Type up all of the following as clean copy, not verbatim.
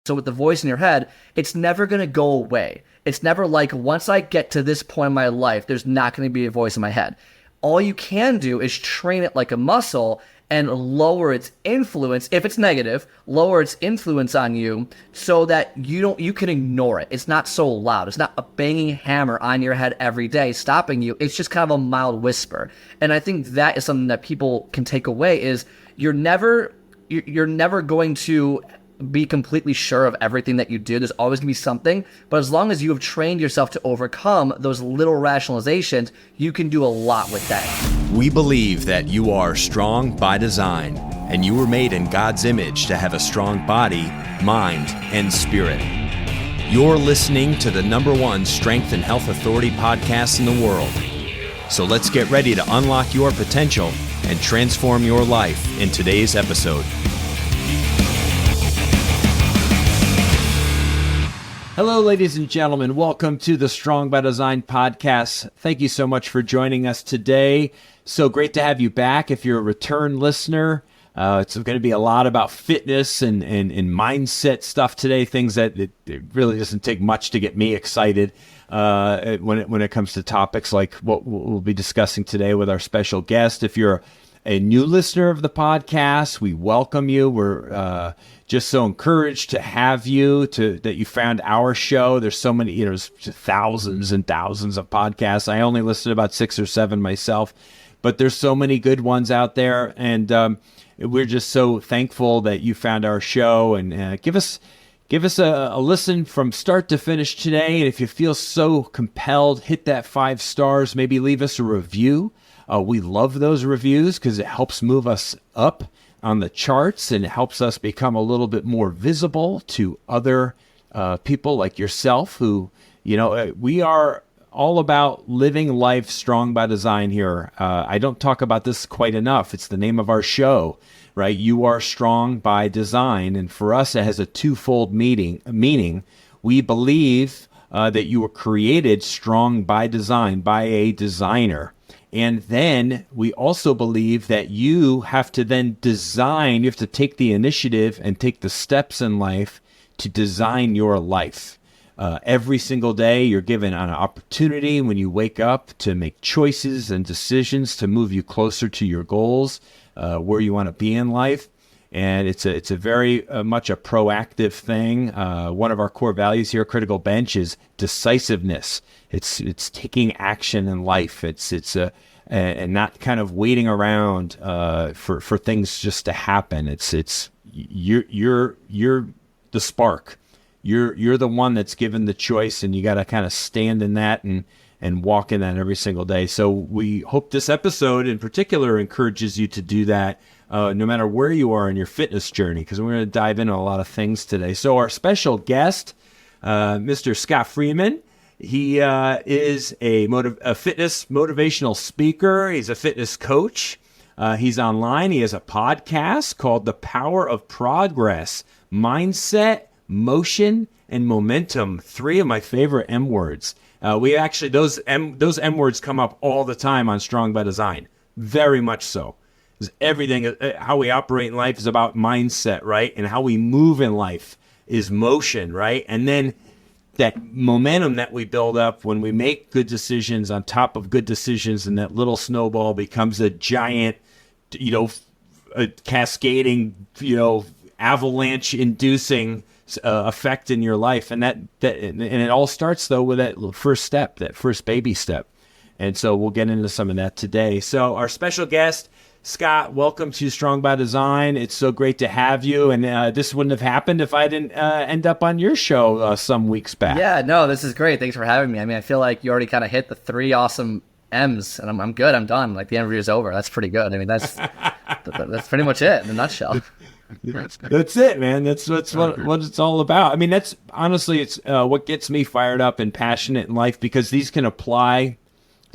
So with the voice in your head, it's never going to go away. It's never like, once I get to this point in my life, there's not going to be a voice in my head. All you can do is train it like a muscle and lower its influence. If it's negative, lower its influence on you so that you can ignore it. It's not so loud. It's not a banging hammer on your head every day stopping you. It's just kind of a mild whisper. And I think that is something that people can take away is you're never going to be completely sure of everything that you do. There's always going to be something, but as long as you have trained yourself to overcome those little rationalizations, you can do a lot with that. We believe that you are strong by design, and you were made in God's image to have a strong body, mind, and spirit. You're listening to the #1 strength and health authority podcast in the world. So let's get ready to unlock your potential and transform your life in today's episode. Hello, ladies and gentlemen. Welcome to the Strong by Design podcast. Thank you so much for joining us today. So great to have you back. If you're a return listener, it's going to be a lot about fitness and mindset stuff today, things that it really doesn't take much to get me excited when it comes to topics like what we'll be discussing today with our special guest. If you're a new listener of the podcast, we welcome you. We're just so encouraged to have you, that you found our show. There's so many, there's thousands and thousands of podcasts. I only listed about 6 or 7 myself, but there's so many good ones out there. And we're just so thankful that you found our show, and give us a listen from start to finish today. And if you feel so compelled, hit that 5 stars, maybe leave us a review. We love those reviews because it helps move us up on the charts, and it helps us become a little bit more visible to other people like yourself who, we are all about living life strong by design here. I don't talk about this quite enough. It's the name of our show, right? You are strong by design. And for us, it has a twofold meaning. We believe that you were created strong by design, by a designer. And then we also believe that you have to then design, you have to take the initiative and take the steps in life to design your life. Every single day you're given an opportunity when you wake up to make choices and decisions to move you closer to your goals, where you want to be in life. And it's a very much a proactive thing. One of our core values here, Critical Bench, is decisiveness. It's taking action in life. And not kind of waiting around for things just to happen. You're the spark. You're the one that's given the choice, and you got to kind of stand in that and walk in that every single day. So we hope this episode in particular encourages you to do that, no matter where you are in your fitness journey, because we're going to dive into a lot of things today. So our special guest, Mr. Scott Friedman. He is a fitness motivational speaker. He's a fitness coach. He's online. He has a podcast called The Power of Progress: Mindset, Motion, and Momentum. 3 of my favorite M words. We actually, those M words come up all the time on Strong by Design. Very much so. Because everything, how we operate in life is about mindset, right? And how we move in life is motion, right? And then that momentum that we build up when we make good decisions on top of good decisions, and that little snowball becomes a giant, a cascading, avalanche-inducing effect in your life. And and it all starts though with that first step, that first baby step. And so we'll get into some of that today. So our special guest, Scott, welcome to Strong by Design. It's so great to have you. And this wouldn't have happened if I didn't end up on your show some weeks back. Yeah, no, this is great. Thanks for having me. I mean, I feel like you already kind of hit the 3 awesome M's, and I'm good. I'm done. Like, the interview is over. That's pretty good. I mean, that's pretty much it in a nutshell. That's it, man. That's what it's all about. I mean, that's honestly, it's what gets me fired up and passionate in life, because these can apply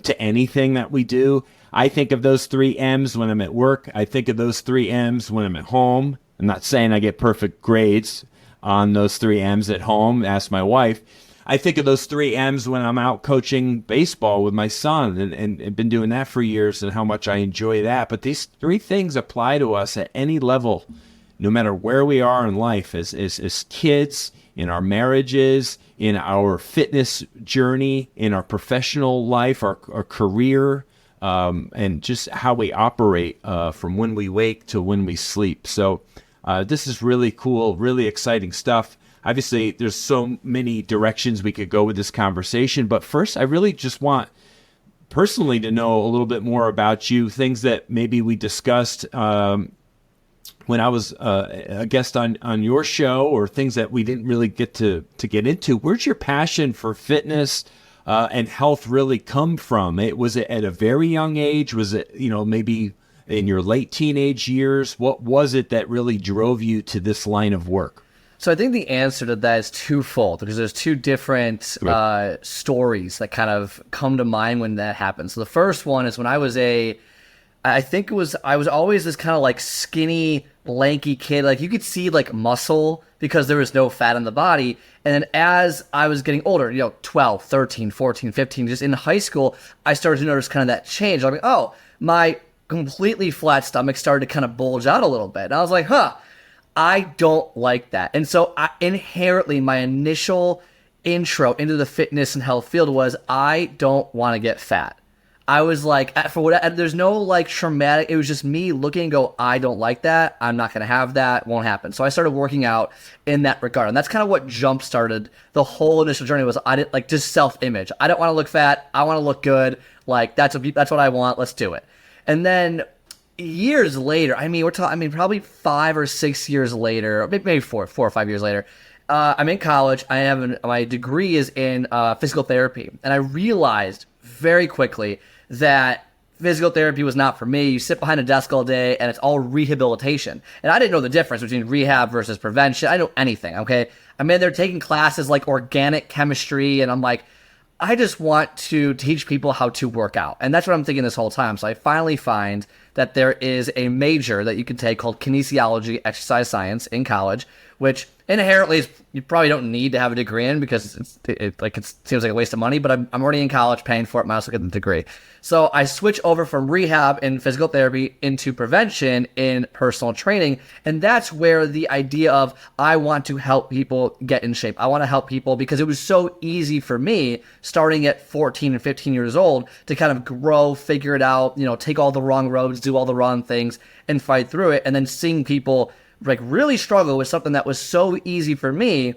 to anything that we do. I think of those 3 M's when I'm at work. I think of those 3 M's when I'm at home. I'm not saying I get perfect grades on those 3 M's at home. Ask my wife. I think of those 3 M's when I'm out coaching baseball with my son, and been doing that for years, and how much I enjoy that. But these 3 things apply to us at any level, no matter where we are in life, as kids, in our marriages, in our fitness journey, in our professional life, our career, and just how we operate from when we wake to when we sleep. So this is really cool, really exciting stuff. Obviously, there's so many directions we could go with this conversation, but first, I really just want personally to know a little bit more about you, things that maybe we discussed when I was a guest on your show, or things that we didn't really get to get into. Where's your passion for fitness and health really come from? Was it at a very young age? Was it, maybe in your late teenage years? What was it that really drove you to this line of work? So I think the answer to that is twofold, because there's two different stories that kind of come to mind when that happens. So the first one is when I was I was always this kind of like skinny, lanky kid. Like you could see like muscle because there was no fat in the body. And then as I was getting older, 12, 13, 14, 15, just in high school, I started to notice kind of that change. I'm like, oh, my completely flat stomach started to kind of bulge out a little bit. And I was like, I don't like that. And so inherently, my initial intro into the fitness and health field was I don't want to get fat. I was like, there's no like traumatic, it was just me looking and go, I don't like that. I'm not going to have that. Won't happen. So I started working out in that regard. And that's kind of what jump started the whole initial journey. Was I didn't like just self-image. I don't want to look fat. I want to look good. Like that's what I want. Let's do it. And then years later, probably 5 or 6 years later, maybe four or 5 years later, I'm in college. My degree is in physical therapy, and I realized very quickly that physical therapy was not for me. You sit behind a desk all day, and it's all rehabilitation. And I didn't know the difference between rehab versus prevention. I didn't know anything. Okay, I'm in there taking classes like organic chemistry, and I'm like, I just want to teach people how to work out. And that's what I'm thinking this whole time. So I finally find that there is a major that you can take called kinesiology exercise science in college, which inherently you probably don't need to have a degree in, because it seems like a waste of money, but I'm already in college paying for it, might as well get the degree. So I switch over from rehab in physical therapy into prevention in personal training, and that's where the idea of I want to help people get in shape. I want to help people because it was so easy for me starting at 14 and 15 years old to kind of grow, figure it out, take all the wrong roads, do all the wrong things and fight through it, and then seeing people like really struggle with something that was so easy for me.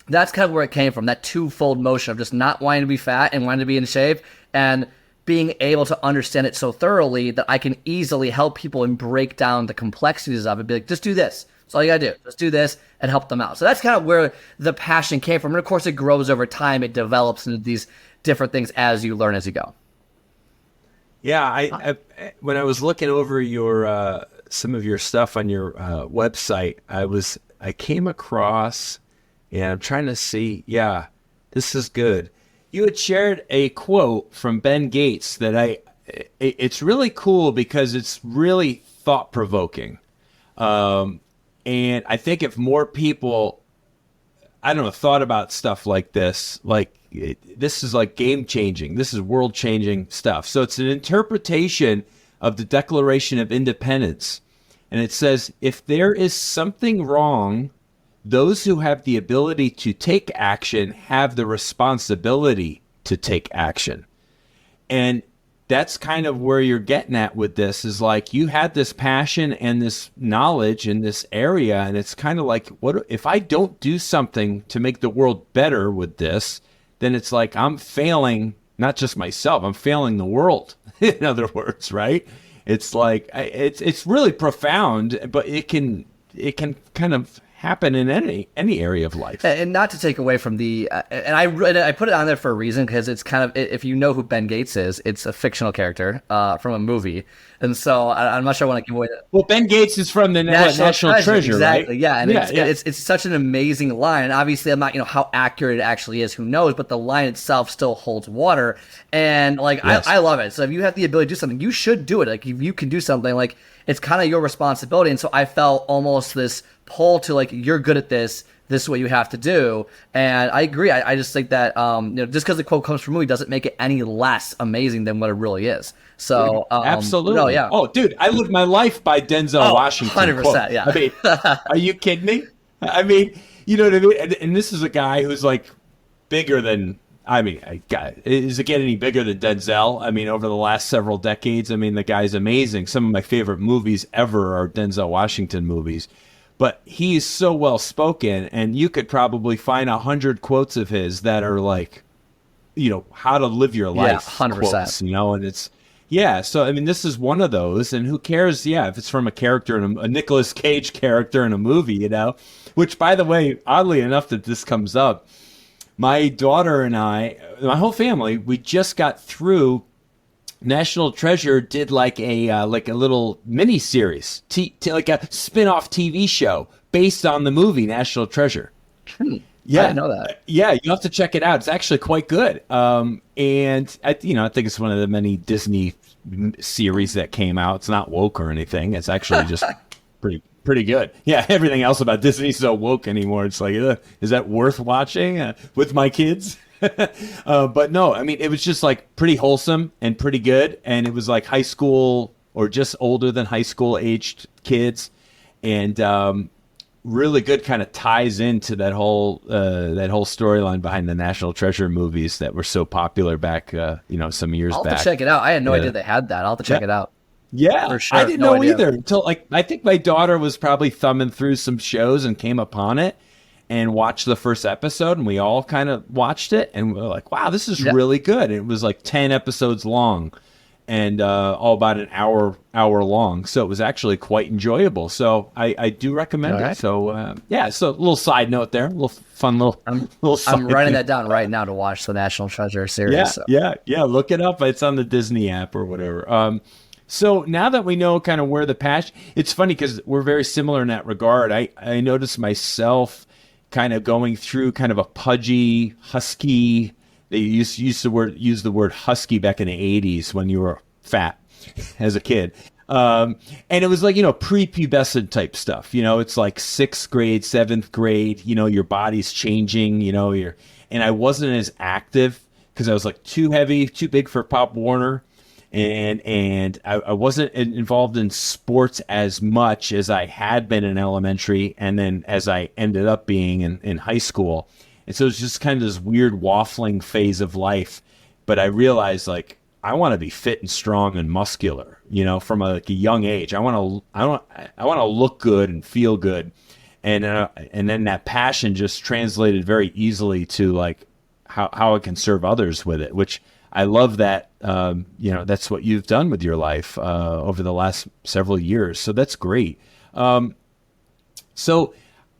That's kind of where it came from, that twofold motion of just not wanting to be fat and wanting to be in shape, and being able to understand it so thoroughly that I can easily help people and break down the complexities of it. Be like, just do this. That's all you gotta do. Just do this and help them out. So that's kind of where the passion came from. And of course it grows over time. It develops into these different things as you learn as you go. Yeah, I when I was looking over your some of your stuff on your website, I came across, and I'm trying to see. Yeah, this is good. You had shared a quote from Ben Gates that it's really cool because it's really thought provoking, and I think if more people, thought about stuff like this, this is like game changing. This is world changing stuff. So it's an interpretation of the Declaration of Independence. And it says, if there is something wrong, those who have the ability to take action have the responsibility to take action. And that's kind of where you're getting at with this, is like you had this passion and this knowledge in this area. And it's kind of like, what if I don't do something to make the world better with this? Then it's like I'm failing, not just myself, I'm failing the world, in other words, right? It's like, it's really profound, but it can kind of happen in any area of life. And not to take away from the, and I put it on there for a reason, because it's kind of, if you know who Ben Gates is, it's a fictional character from a movie. And so I'm not sure I want to give away that. Well, Ben Gates is from the National Treasure, exactly, right? Yeah, and it's such an amazing line. And obviously, I'm not, how accurate it actually is, who knows? But the line itself still holds water. And like, yes. I love it. So if you have the ability to do something, you should do it. Like if you can do something, like it's kind of your responsibility. And so I felt almost this pull to like, you're good at this. This is what you have to do. And I agree. I just think that, just because the quote comes from a movie doesn't make it any less amazing than what it really is. So, absolutely. no, yeah. Oh, dude, I live my life by Denzel Washington. 100%, quote. yeah. I mean, are you kidding me? I mean, you know what I mean? And this is a guy who's like bigger than, is it getting any bigger than Denzel? I mean, over the last several decades, I mean, the guy's amazing. Some of my favorite movies ever are Denzel Washington movies. But he's so well spoken, and you could probably find 100 quotes of his that are like, how to live your life. 100%. Quotes, and it's, so I mean, this is one of those, and who cares? If it's from a character in a Nicolas Cage character in a movie, which, by the way, oddly enough, that this comes up, my daughter and I, my whole family, we just got through. National Treasure did like a little mini series, like a spin-off TV show based on the movie National Treasure. Yeah, I didn't know that. Yeah, you have to check it out. It's actually quite good. And I think it's one of the many Disney series that came out. It's not woke or anything. It's actually just pretty good. Yeah, everything else about Disney is so woke anymore. It's like, is that worth watching with my kids? But no, I mean, it was just like pretty wholesome and pretty good. And it was like high school or just older than high school aged kids. And really good, kind of ties into that whole storyline behind the National Treasure movies that were so popular back, some years back. I'll have to check it out. I had no idea they had that. I'll have to check it out. Yeah, for sure. I didn't know either until I think my daughter was probably thumbing through some shows and came upon it and watched the first episode, and we all kind of watched it, and we were like, wow, this is really good. And it was like 10 episodes long and all about an hour long. So it was actually quite enjoyable. So I do recommend it. So, so a little side note there, a little fun little I'm writing that down right now to watch the National Treasure series. Yeah, look it up. It's on the Disney app or whatever. So now that we know kind of where the passion, it's funny because we're very similar in that regard. I noticed myself kind of going through kind of a pudgy, husky. They used the word husky back in the 80s when you were fat as a kid. And it was like, prepubescent type stuff. It's like 6th grade, 7th grade, your body's changing, and I wasn't as active because I was like too heavy, too big for Pop Warner. And I wasn't involved in sports as much as I had been in elementary, and then as I ended up being in high school. And so it's just kind of this weird waffling phase of life. But I realized, like, I want to be fit and strong and muscular, from a young age. I want to look good and feel good. And then that passion just translated very easily to like how I can serve others with it, which I love that, that's what you've done with your life over the last several years. So that's great. So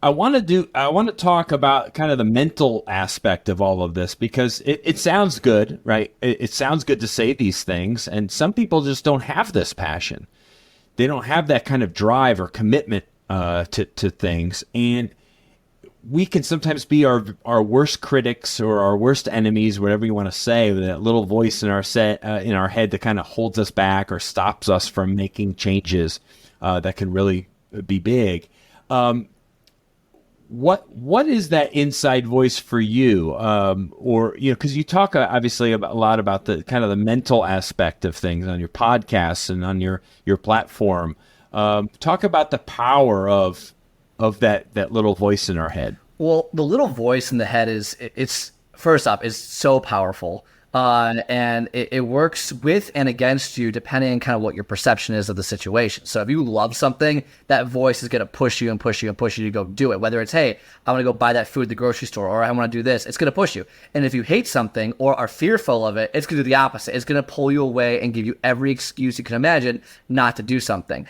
I want to talk about kind of the mental aspect of all of this, because it sounds good, right? It sounds good to say these things. And some people just don't have this passion. They don't have that kind of drive or commitment to things. And we can sometimes be our worst critics or our worst enemies, whatever you want to say, with that little voice in our head that kind of holds us back or stops us from making changes that can really be big. What is that inside voice for you? Because you talk obviously a lot about the kind of the mental aspect of things on your podcasts and on your platform. Talk about the power of that little voice in our head. Well, the little voice in the head it's first up, is so powerful. And it works with and against you depending on kind of what your perception is of the situation. So if you love something, that voice is going to push you and push you and push you to go do it. Whether it's, hey, I want to go buy that food at the grocery store, or I want to do this, it's going to push you. And if you hate something or are fearful of it, it's going to do the opposite. It's going to pull you away and give you every excuse you can imagine not to do something.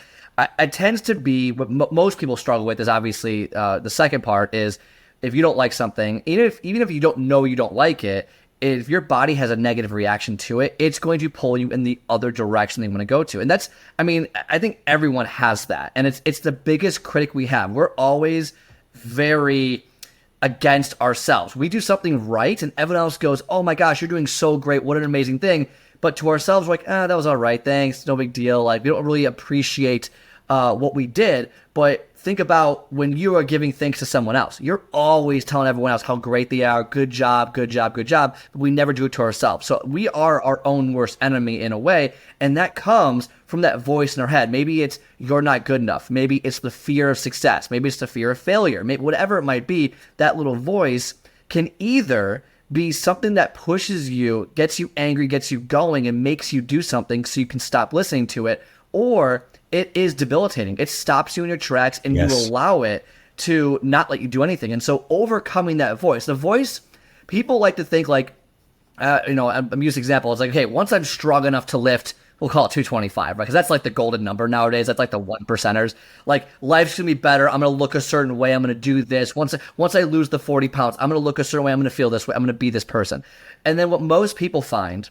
It tends to be what most people struggle with is obviously the second part is if you don't like something, even if you don't know you don't like it, if your body has a negative reaction to it, it's going to pull you in the other direction they want to go to. And that's, I think everyone has that. And it's the biggest critic we have. We're always very against ourselves. We do something right and everyone else goes, oh my gosh, you're doing so great. What an amazing thing. But to ourselves, we're like, that was all right. Thanks. No big deal. Like, we don't really appreciate what we did. But think about when you are giving thanks to someone else. You're always telling everyone else how great they are. Good job, good job, good job. But we never do it to ourselves. So we are our own worst enemy in a way. And that comes from that voice in our head. Maybe it's you're not good enough. Maybe it's the fear of success. Maybe it's the fear of failure. Maybe whatever it might be, that little voice can either be something that pushes you, gets you angry, gets you going, and makes you do something so you can stop listening to it, or it is debilitating. It stops you in your tracks and you allow it to not let you do anything. And so overcoming that voice, the voice, people like to think like, I'm using example. It's like, okay, once I'm strong enough to lift, we'll call it 225, right? Because that's like the golden number nowadays. That's like the 1%ers. Like life's gonna be better. I'm gonna look a certain way. I'm gonna do this. Once I lose the 40 pounds, I'm gonna look a certain way. I'm gonna feel this way. I'm gonna be this person. And then what most people find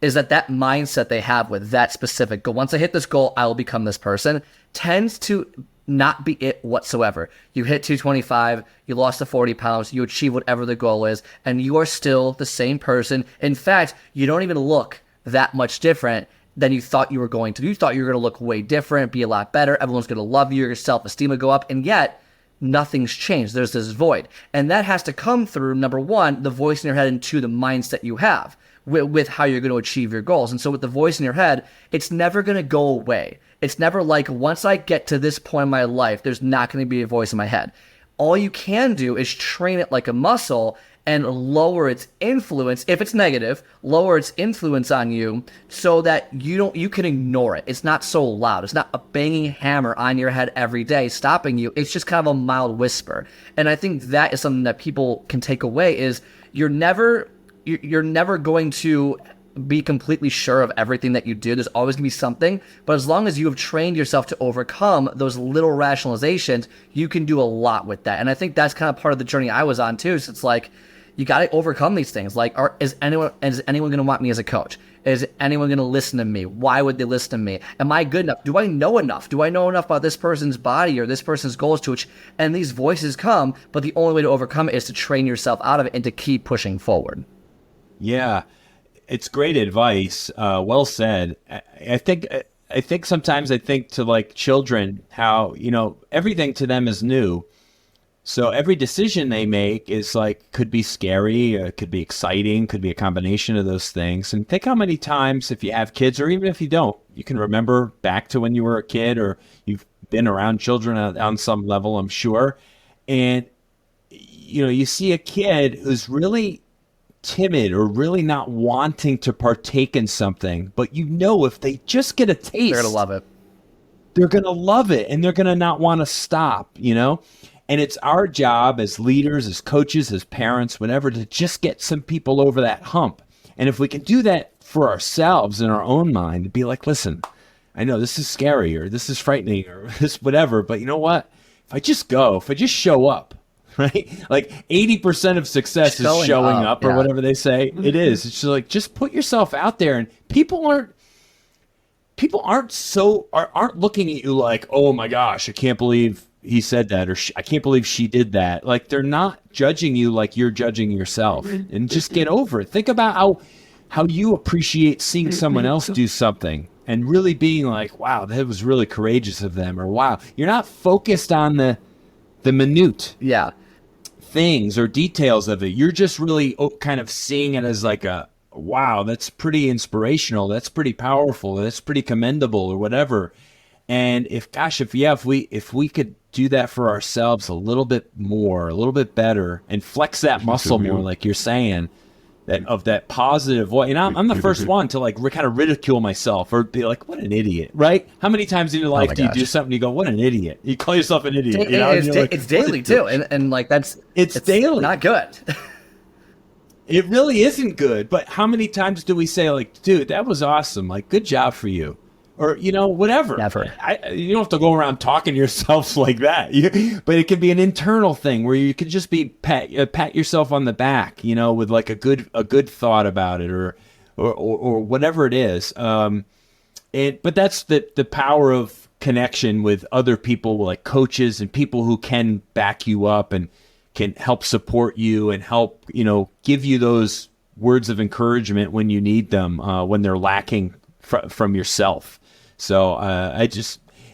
is that mindset they have with that specific goal, once I hit this goal, I will become this person, tends to not be it whatsoever. You hit 225, you lost the 40 pounds, you achieve whatever the goal is, and you are still the same person. In fact, you don't even look that much different than you thought you were going to. You thought you were going to look way different, be a lot better, everyone's going to love you, your self-esteem will go up, and yet nothing's changed. There's this void. And that has to come through, number one, the voice in your head, and two, the mindset you have with how you're going to achieve your goals. And so with the voice in your head, it's never going to go away. It's never like, once I get to this point in my life, there's not going to be a voice in my head. All you can do is train it like a muscle and lower its influence. If it's negative, lower its influence on you so that you can ignore it. It's not so loud. It's not a banging hammer on your head every day stopping you. It's just kind of a mild whisper. And I think that is something that people can take away is you're never going to be completely sure of everything that you do. There's always going to be something, but as long as you have trained yourself to overcome those little rationalizations, you can do a lot with that. And I think that's kind of part of the journey I was on too. So it's like, you got to overcome these things. Like, is anyone going to want me as a coach? Is anyone going to listen to me? Why would they listen to me? Am I good enough? Do I know enough? Do I know enough about this person's body or this person's goals to which? And these voices come, but the only way to overcome it is to train yourself out of it and to keep pushing forward. Yeah, it's great advice. Well said. I think sometimes I think to like children how, everything to them is new. So every decision they make is like, could be scary, could be exciting, could be a combination of those things. And think how many times, if you have kids or even if you don't, you can remember back to when you were a kid or you've been around children on some level, I'm sure. And, you see a kid who's really timid or really not wanting to partake in something, but if they just get a taste, they're gonna love it. They're gonna love it, and they're gonna not want to stop. And it's our job as leaders, as coaches, as parents, whatever, to just get some people over that hump. And if we can do that for ourselves in our own mind, to be like, listen, I know this is scary or this is frightening or this whatever, but you know what? If I just show up. Right? Like 80% of success is showing up or whatever they say. It is. It's just like, just put yourself out there, and people aren't looking at you like, oh my gosh, I can't believe he said that, or I can't believe she did that. Like, they're not judging you like you're judging yourself, and just get over it. Think about how you appreciate seeing someone else do something and really being like, wow, that was really courageous of them, or wow, you're not focused on the minute. Yeah. Things or details of it. You're just really kind of seeing it as like a, wow, that's pretty inspirational. That's pretty powerful. That's pretty commendable or whatever. And if we could do that for ourselves a little bit more, a little bit better, and flex that muscle more, like you're saying, that positive way. And I'm the first one to like kind of ridicule myself or be like, what an idiot, right? How many times in your life do you do something and you go, what an idiot? You call yourself an idiot. It's daily too. And like it's daily. Not good. It really isn't good. But how many times do we say like, dude, that was awesome. Like, good job for you. Or, whatever. Never. You don't have to go around talking to yourself like that. But it can be an internal thing where you could just be pat yourself on the back, with like a good thought about it or whatever it is. But that's the power of connection with other people, like coaches and people who can back you up and can help support you and help, give you those words of encouragement when you need them, when they're lacking from yourself. So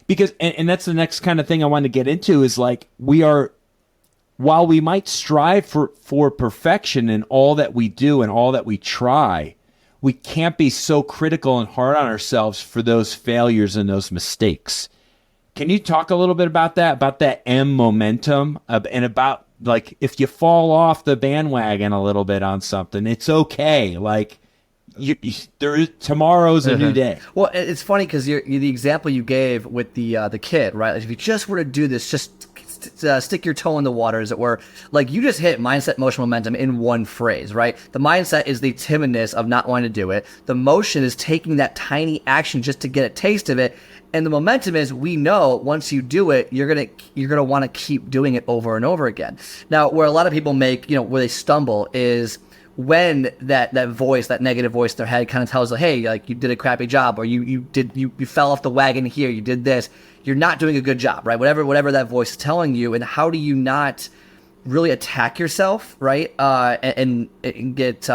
because, and that's the next kind of thing I want to get into is like, while we might strive for perfection in all that we do and all that we try, we can't be so critical and hard on ourselves for those failures and those mistakes. Can you talk a little bit about that M momentum, and about like if you fall off the bandwagon a little bit on something, it's okay. Like tomorrow's a new day. Well, it's funny because the example you gave with the kid, right? Like if you just were to do this, just stick your toe in the water, as it were. Like you just hit mindset, motion, momentum in one phrase, right? The mindset is the timidness of not wanting to do it. The motion is taking that tiny action just to get a taste of it. And the momentum is, we know once you do it, you're gonna want to keep doing it over and over again. Now, where a lot of people make, where they stumble is when that voice, that negative voice in their head kind of tells them, hey, like you did a crappy job, or you fell off the wagon here, you did this, you're not doing a good job, right? Whatever that voice is telling you, and how do you not really attack yourself, right? And get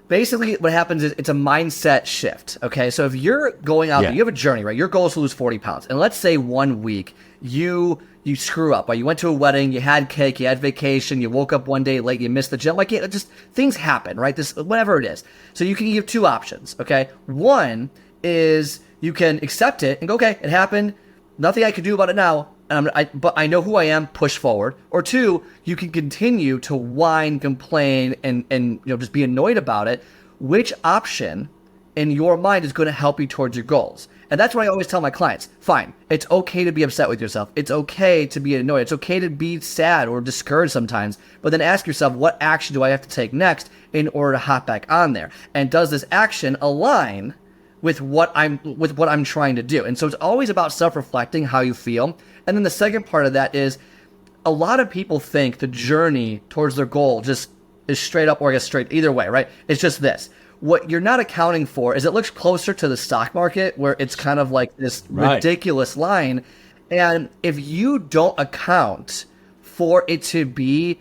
basically what happens is it's a mindset shift. Okay, so if you're going out there, you have a journey, right? Your goal is to lose 40 pounds, and let's say 1 week you screw up, right? You went to a wedding, you had cake, you had vacation, you woke up one day late, you missed the gym, like just things happen, right? This, whatever it is. So you can give 2 options, okay? One is you can accept it and go, okay, it happened, nothing I can do about it now, but I know who I am, push forward. Or 2, you can continue to whine, complain, and just be annoyed about it. Which option in your mind is going to help you towards your goals? And that's what I always tell my clients. Fine, it's okay to be upset with yourself. It's okay to be annoyed. It's okay to be sad or discouraged sometimes. But then ask yourself, what action do I have to take next in order to hop back on there? And does this action align with what I'm trying to do? And so it's always about self-reflecting how you feel. And then the second part of that is, a lot of people think the journey towards their goal just is straight up, or I guess straight, either way, right? It's just this. What you're not accounting for is it looks closer to the stock market, where it's kind of like this ridiculous line. And if you don't account for it to be,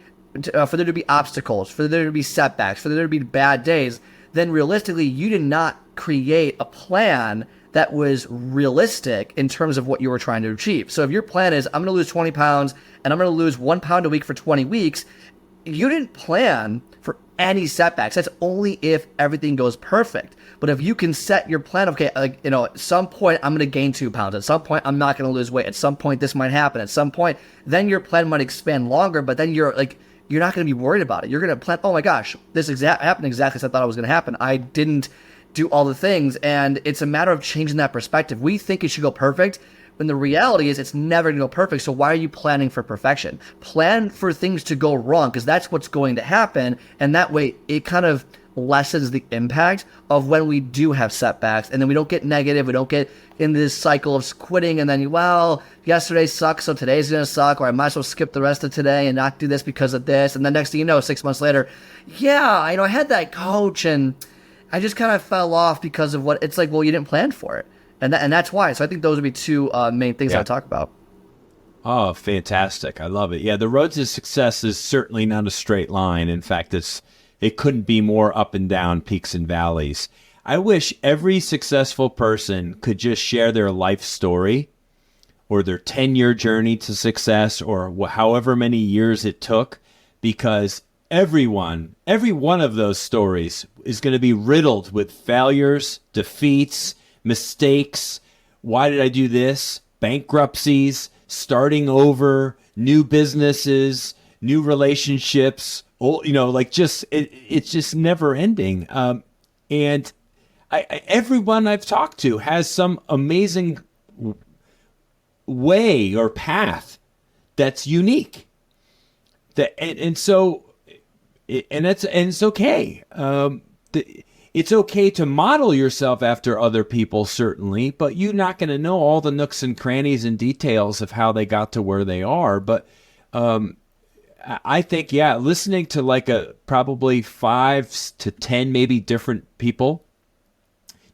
for there to be obstacles, for there to be setbacks, for there to be bad days, then realistically, you did not create a plan that was realistic in terms of what you were trying to achieve. So if your plan is, I'm going to lose 20 pounds and I'm going to lose 1 pound a week for 20 weeks, you didn't plan for any setbacks. That's only if everything goes perfect. But if you can set your plan, okay, like, at some point I'm going to gain 2 pounds. At some point I'm not going to lose weight. At some point this might happen. At some point, then your plan might expand longer, but then you're not going to be worried about it. You're going to plan, oh my gosh, this happened exactly as I thought it was going to happen. I didn't do all the things, and it's a matter of changing that perspective. We think it should go perfect, when the reality is it's never going to go perfect. So why are you planning for perfection? Plan for things to go wrong, because that's what's going to happen, and that way it kind of lessens the impact of when we do have setbacks, and then we don't get negative, we don't get in this cycle of quitting, and then, well, yesterday sucked, so today's going to suck, or I might as well skip the rest of today and not do this because of this, and then next thing you know, 6 months later, I had that coach, and I just kind of fell off because of what, it's like, well, you didn't plan for it. And that's why. So I think those would be 2 main things I talk about. Oh, fantastic. I love it. Yeah, the road to success is certainly not a straight line. In fact, it couldn't be more up and down, peaks and valleys. I wish every successful person could just share their life story, or their 10-year journey to success, or however many years it took, because every one of those stories is going to be riddled with failures, defeats, mistakes. Why did I do this? Bankruptcies, starting over, new businesses, new relationships. It's just never ending. And everyone I've talked to has some amazing way or path that's unique. It's okay. It's okay to model yourself after other people, certainly, but you're not going to know all the nooks and crannies and details of how they got to where they are. But I think, listening to probably 5 to 10 maybe different people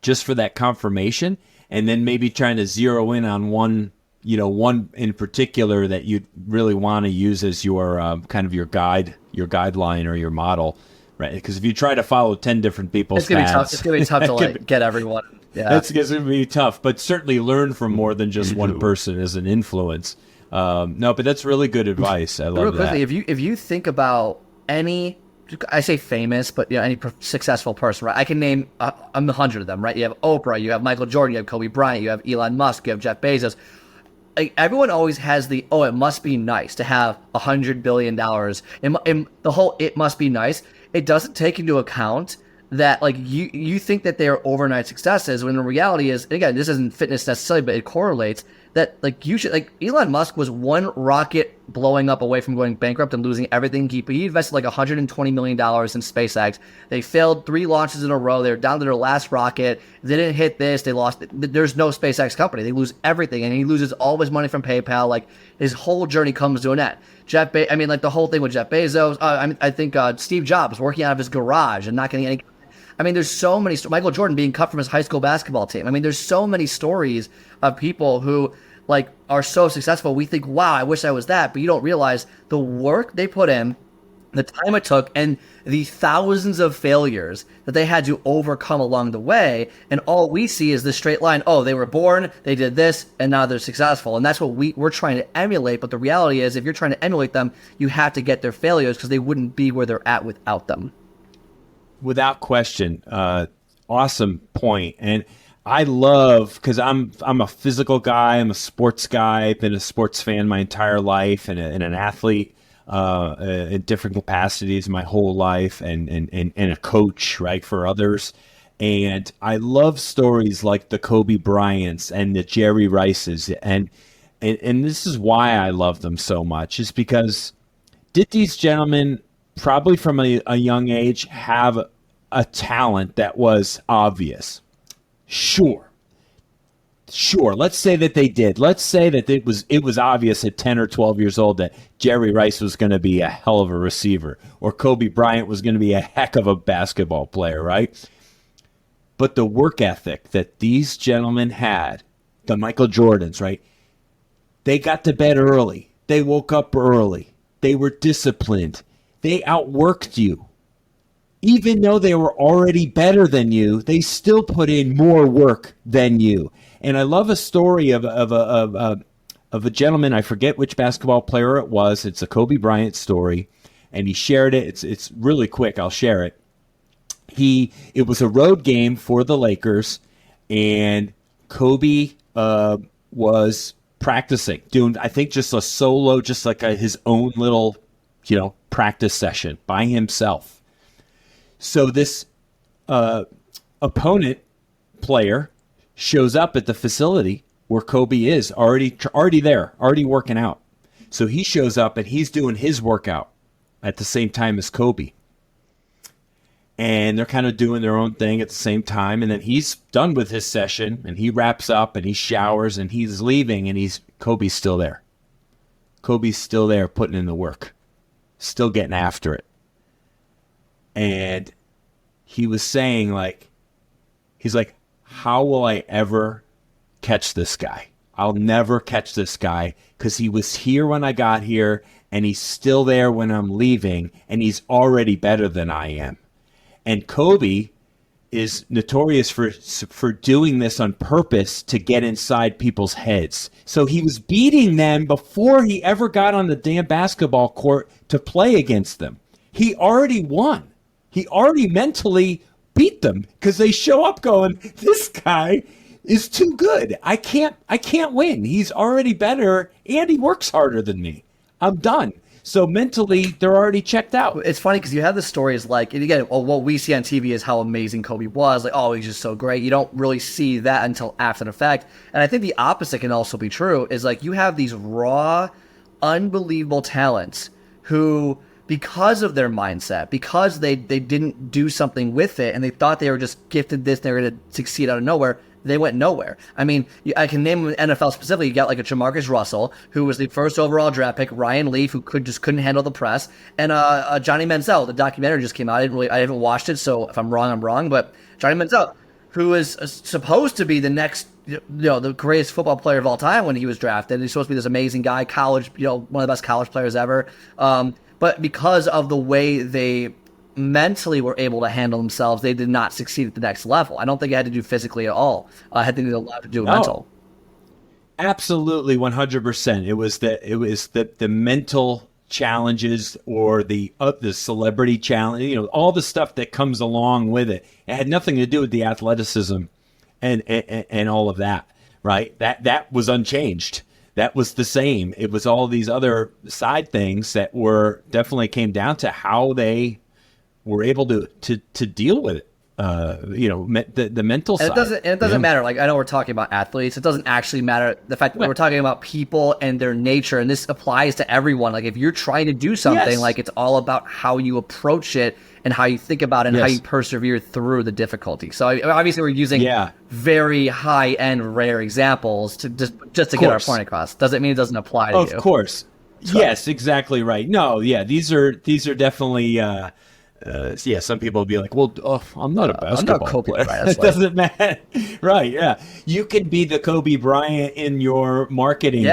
just for that confirmation, and then maybe trying to zero in on one in particular that you really want to use as your kind of your guideline or your model. Right, because if you try to follow 10 different people's it's gonna be tough to get everyone. Yeah. It's going to be tough, but certainly learn from more than just one person as an influence. No, but that's really good advice. I love Real quickly, that. if you think about any, I say famous, but any successful person, right? I can name 100 of them, right? You have Oprah, you have Michael Jordan, you have Kobe Bryant, you have Elon Musk, you have Jeff Bezos. Like, everyone always has the, oh, it must be nice to have $100 billion. And the whole it must be nice. It doesn't take into account that, like, you think that they are overnight successes, when the reality is, again, this isn't fitness necessarily, but it correlates that, like, you should, like, Elon Musk was one rocket blowing up away from going bankrupt and losing everything. He invested like $120 million in SpaceX. They failed 3 launches in a row. They're down to their last rocket. They didn't hit this. They lost. There's no SpaceX company. They lose everything, and he loses all of his money from PayPal. Like, his whole journey comes to an end. Like, the whole thing with Jeff Bezos. I think Steve Jobs working out of his garage and not getting any. I mean, there's so many. Michael Jordan being cut from his high school basketball team. I mean, there's so many stories of people who, like, are so successful. We think, wow, I wish I was that. But you don't realize the work they put in, the time it took, and the thousands of failures that they had to overcome along the way. And all we see is the straight line. Oh, they were born, they did this, and now they're successful. And that's what we're trying to emulate. But the reality is, if you're trying to emulate them, you have to get their failures, because they wouldn't be where they're at without them. Without question. Awesome point. And I love, because I'm a physical guy, I'm a sports guy, I've been a sports fan my entire life, and an athlete in different capacities my whole life, and a coach, right, for others. And I love stories like the Kobe Bryants and the Jerry Rices, and this is why I love them so much, is because did these gentlemen, probably from a young age, have a talent that was obvious? Sure. Let's say that they did. Let's say that it was obvious at 10 or 12 years old that Jerry Rice was going to be a hell of a receiver, or Kobe Bryant was going to be a heck of a basketball player, right? But the work ethic that these gentlemen had, the Michael Jordans, right? They got to bed early. They woke up early. They were disciplined. They outworked you. Even though they were already better than you, they still put in more work than you. And I love a story of a gentleman. I forget which basketball player it was. It's a Kobe Bryant story, and he shared it. It's really quick. I'll share it. It was a road game for the Lakers, and Kobe was practicing, doing, I think, just a solo, just like his own little, practice session by himself. So this opponent player shows up at the facility where Kobe is, already there, already working out. So he shows up and he's doing his workout at the same time as Kobe. And they're kind of doing their own thing at the same time. And then he's done with his session, and he wraps up and he showers and he's leaving, and Kobe's still there. Kobe's still there putting in the work, still getting after it. And he was saying, he's like, how will I ever catch this guy? I'll never catch this guy, because he was here when I got here, and he's still there when I'm leaving, and he's already better than I am. And Kobe is notorious for doing this on purpose to get inside people's heads. So he was beating them before he ever got on the damn basketball court to play against them. He already won. He already mentally beat them, because they show up going, this guy is too good. I can't win. He's already better, and he works harder than me. I'm done. So mentally, they're already checked out. It's funny because you have the stories like, and again, what we see on TV is how amazing Kobe was. Like, oh, he's just so great. You don't really see that until after the fact. And I think the opposite can also be true, is like you have these raw, unbelievable talents who, because of their mindset, because they didn't do something with it, and they thought they were just gifted this, they were going to succeed out of nowhere, they went nowhere. I mean, I can name them in NFL specifically. You got like a Jamarcus Russell, who was the first overall draft pick, Ryan Leaf, who couldn't handle the press, and Johnny Manziel. The documentary just came out. I haven't watched it, so if I'm wrong, I'm wrong. But Johnny Manziel, who is supposed to be the next, the greatest football player of all time when he was drafted. He's supposed to be this amazing guy, college, one of the best college players ever. But because of the way they mentally were able to handle themselves, they did not succeed at the next level. I don't think it had to do physically at all. I had to do a lot to do with mental. Absolutely, 100%. It was the mental challenges or the celebrity challenge, all the stuff that comes along with it. It had nothing to do with the athleticism and all of that, right? That was unchanged. That was the same. It was all these other side things that definitely came down to how they were able to deal with it. The mental side. It doesn't matter. Like, I know we're talking about athletes. It doesn't actually matter the fact that we're talking about people and their nature, and this applies to everyone. Like, if you're trying to do something, like, it's all about how you approach it and how you think about it and how you persevere through the difficulty. So obviously we're using very high-end, rare examples to just to get our point across. Doesn't mean it doesn't apply to you. Of course. So. Yes, exactly right. No, yeah, these are definitely some people will be like, well, I'm not a basketball player. It doesn't matter. Right, yeah. You could be the Kobe Bryant in your marketing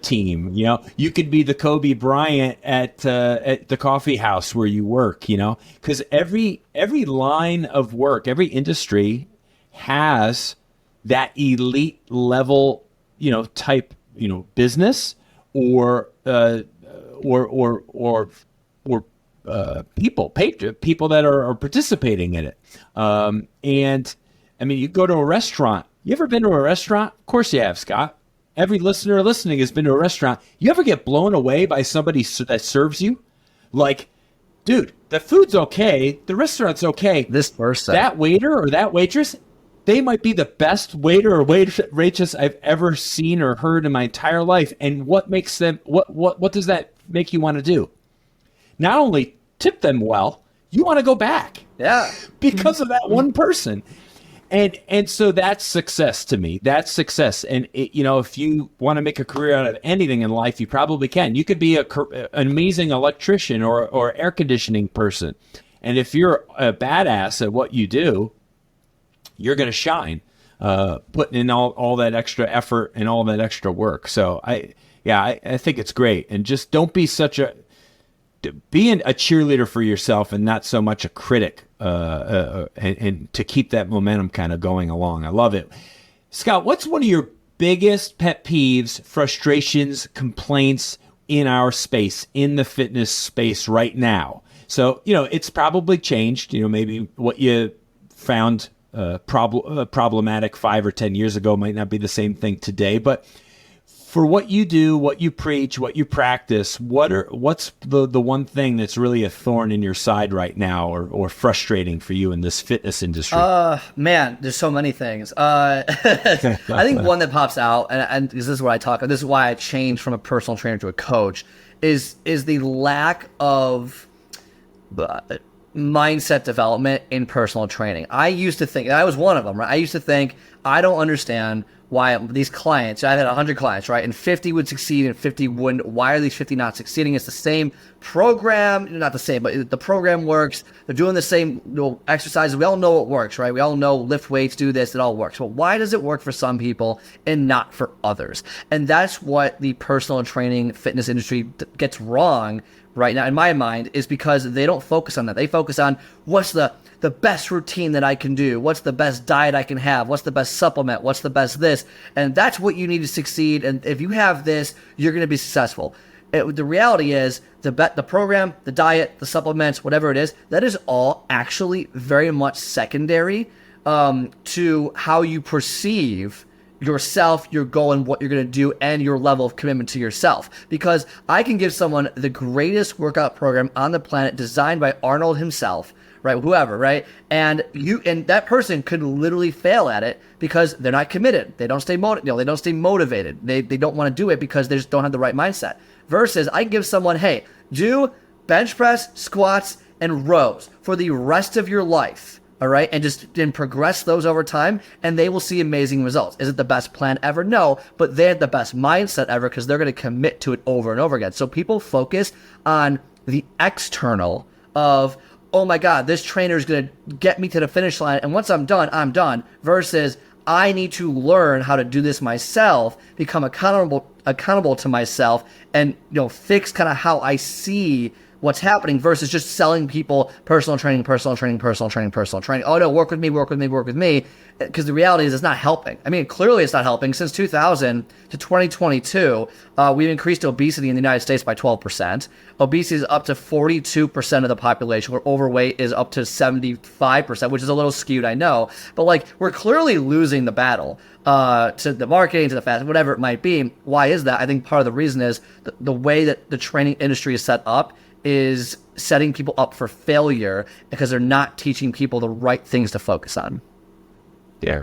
team. You could be the Kobe Bryant at the coffee house where you work, because every line of work, every industry has that elite level, type, business or people that are participating in it. And I mean, you go to a restaurant. You ever been to a restaurant? Of course you have, Scott. Every listener listening has been to a restaurant. You ever get blown away by somebody that serves you? Like, dude, the food's okay. The restaurant's okay. This person, that waiter or that waitress, they might be the best waiter or waitress I've ever seen or heard in my entire life. And what makes them, what does that make you want to do? Not only tip them well, you want to go back. Yeah. Because of that one person. And so that's success to me. That's success. And if you want to make a career out of anything in life, you probably can. You could be an amazing electrician or air conditioning person. And if you're a badass at what you do, you're going to shine, putting in all that extra effort and all that extra work. So I think it's great. And just don't be being a cheerleader for yourself and not so much a critic, and to keep that momentum kind of going along. I love it. Scott, what's one of your biggest pet peeves, frustrations, complaints in our space, in the fitness space right now? So, it's probably changed, maybe what you found problematic 5 or 10 years ago might not be the same thing today, but for what you do, what you preach, what you practice, what's the one thing that's really a thorn in your side right now, or frustrating for you in this fitness industry? Man, there's so many things. I think one that pops out, and this is where I talk. This is why I changed from a personal trainer to a coach, is the lack of mindset development in personal training. I used to think, and I was one of them, right? I used to think, I don't understand why these clients, I had 100 clients, right? And 50 would succeed and 50 wouldn't. Why are these 50 not succeeding? It's the same program, not the same, but the program works. They're doing the same exercises. We all know it works, right? We all know lift weights, do this, it all works. But why does it work for some people and not for others? And that's what the personal training fitness industry gets wrong right now, in my mind, is because they don't focus on that. They focus on what's the best routine that I can do, what's the best diet I can have, what's the best supplement, what's the best this, and that's what you need to succeed. And if you have this, you're going to be successful. The reality is the program, the diet, the supplements, whatever it is, that is all actually very much secondary to how you perceive yourself, your goal, and what you're going to do, and your level of commitment to yourself. Because I can give someone the greatest workout program on the planet, designed by Arnold himself, right? Whoever, right? And that person could literally fail at it because they're not committed. They don't stay they don't stay motivated. They don't want to do it because they just don't have the right mindset. Versus I can give someone, hey, do bench press, squats, and rows for the rest of your life. All right, and progress those over time, and they will see amazing results. Is it the best plan ever? No, but they have the best mindset ever because they're going to commit to it over and over again. So people focus on the external of, oh my God, this trainer is going to get me to the finish line, and once I'm done, versus I need to learn how to do this myself, become accountable to myself, and fix kind of how I see what's happening versus just selling people personal training, personal training, personal training, personal training. Oh no, work with me, work with me, work with me. Because the reality is it's not helping. I mean, clearly it's not helping. Since 2000 to 2022, we've increased obesity in the United States by 12%. Obesity is up to 42% of the population, where overweight is up to 75%, which is a little skewed, I know. But like, we're clearly losing the battle to the marketing, to the fast, whatever it might be. Why is that? I think part of the reason is the way that the training industry is set up is setting people up for failure because they're not teaching people the right things to focus on. Yeah.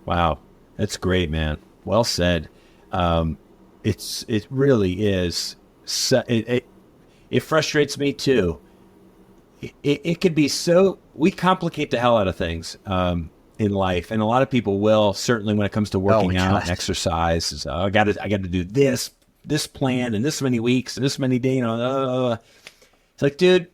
Wow. That's great, man. Well said. It really is. It frustrates me too. It could be so, we complicate the hell out of things in life, and a lot of people will, certainly when it comes to working out and exercise. Is, I got to do this plan and this many weeks and this many days. It's like, dude,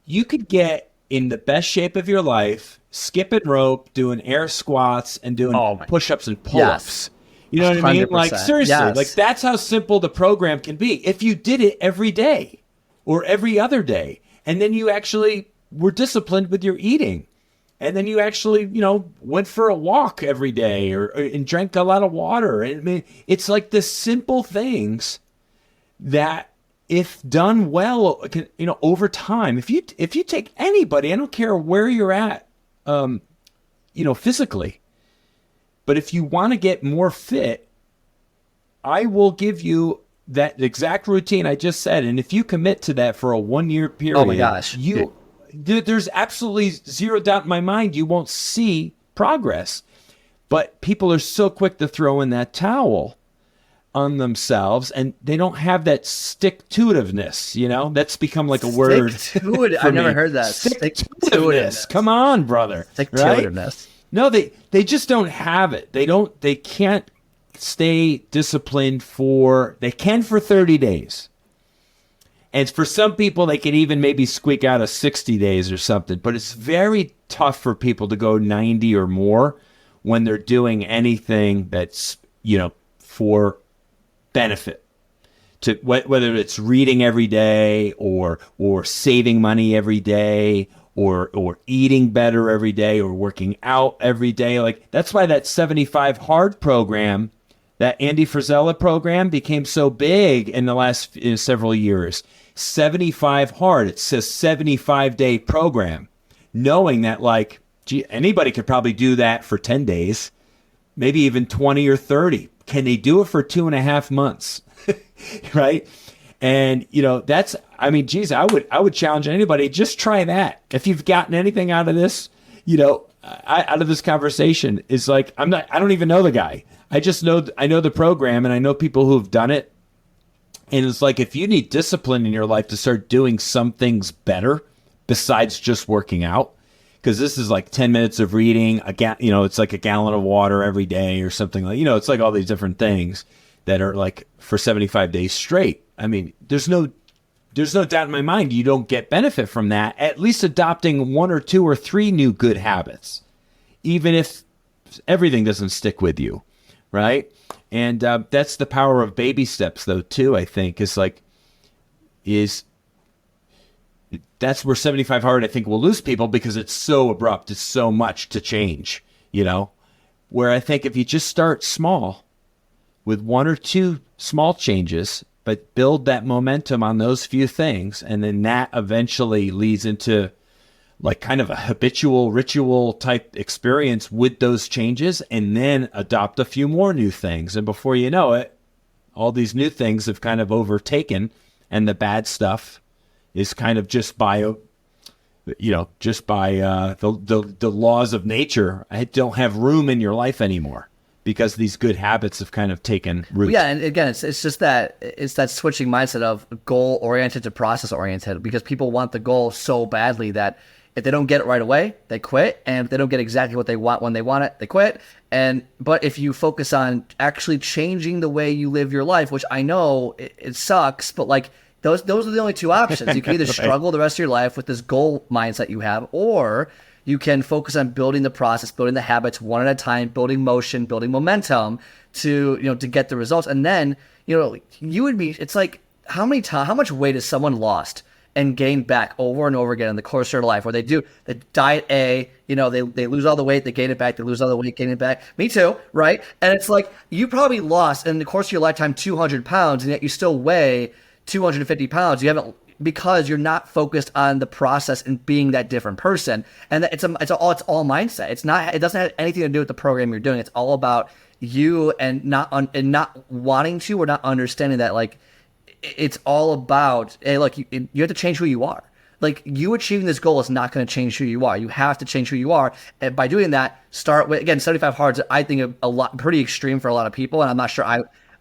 you could get in the best shape of your life, skipping rope, doing air squats, and doing push-ups and pull-ups. Yes. You know what I mean? Like, seriously, like that's how simple the program can be. If you did it every day or every other day, and then you actually were disciplined with your eating, and then you actually, went for a walk every day and drank a lot of water. I mean, it's like the simple things that, if done well, over time, if you take anybody, I don't care where you're at, physically, but if you want to get more fit, I will give you that exact routine I just said. And if you commit to that for a 1 year period, oh my gosh, there's absolutely zero doubt in my mind you won't see progress. But people are so quick to throw in that towel on themselves, and they don't have that stick-to-itiveness, that's become like a word. I've never heard that. Stick-to-itiveness. Come on, brother. Stick-to-itiveness. Right? No, they just don't have it. They can't stay disciplined they can for 30 days. And for some people, they can even maybe squeak out a 60 days or something, but it's very tough for people to go 90 or more when they're doing anything that's, for benefit, to whether it's reading every day or saving money every day or eating better every day or working out every day. Like, that's why that 75 hard program, that Andy Frisella program, became so big in the last several years. 75 hard. It's a 75-day program, knowing that, like, anybody could probably do that for 10 days, maybe even 20 or 30. Can they do it for 2.5 months? Right? And, I would challenge anybody, just try that. If you've gotten anything out of this, out of this conversation, is like, I don't even know the guy. I know the program, and I know people who've done it. And it's like, if you need discipline in your life to start doing some things better besides just working out, because this is like 10 minutes of reading, it's like a gallon of water every day or something like, it's like all these different things that are like for 75 days straight. I mean, there's no doubt in my mind you don't get benefit from that, at least adopting 1 or 2 or 3 new good habits, even if everything doesn't stick with you, right? And that's the power of baby steps, though, too, I think, that's where 75 hard, I think, will lose people, because it's so abrupt. It's so much to change, where I think if you just start small with 1 or 2 small changes, but build that momentum on those few things, and then that eventually leads into like kind of a habitual ritual type experience with those changes, and then adopt a few more new things. And before you know it, all these new things have kind of overtaken, and the bad stuff is kind of just by the laws of nature, I don't have room in your life anymore, because these good habits have kind of taken root. Yeah, and again, it's just that switching mindset of goal oriented to process oriented, because people want the goal so badly that if they don't get it right away, they quit. And if they don't get exactly what they want when they want it, they quit. But if you focus on actually changing the way you live your life, which I know it sucks, but like those are the only 2 options. You can either struggle the rest of your life with this goal mindset you have, or you can focus on building the process, building the habits one at a time, building motion, building momentum to get the results. And then, you and me, it's like, how much weight has someone lost and gain back over and over again in the course of their life, where they do the diet A, they lose all the weight, they gain it back, they lose all the weight, gain it back. Me too, right? And it's like, you probably lost in the course of your lifetime 200 pounds, and yet you still weigh 250 pounds. You haven't, because you're not focused on the process and being that different person. And it's all mindset. It doesn't have anything to do with the program you're doing. It's all about you and not wanting to, or not understanding that, like, it's all about, hey, look, you have to change who you are. Like, you achieving this goal is not going to change who you are. You have to change who you are. And by doing that, start with, again, 75 hard, I think pretty extreme for a lot of people. And I'm not sure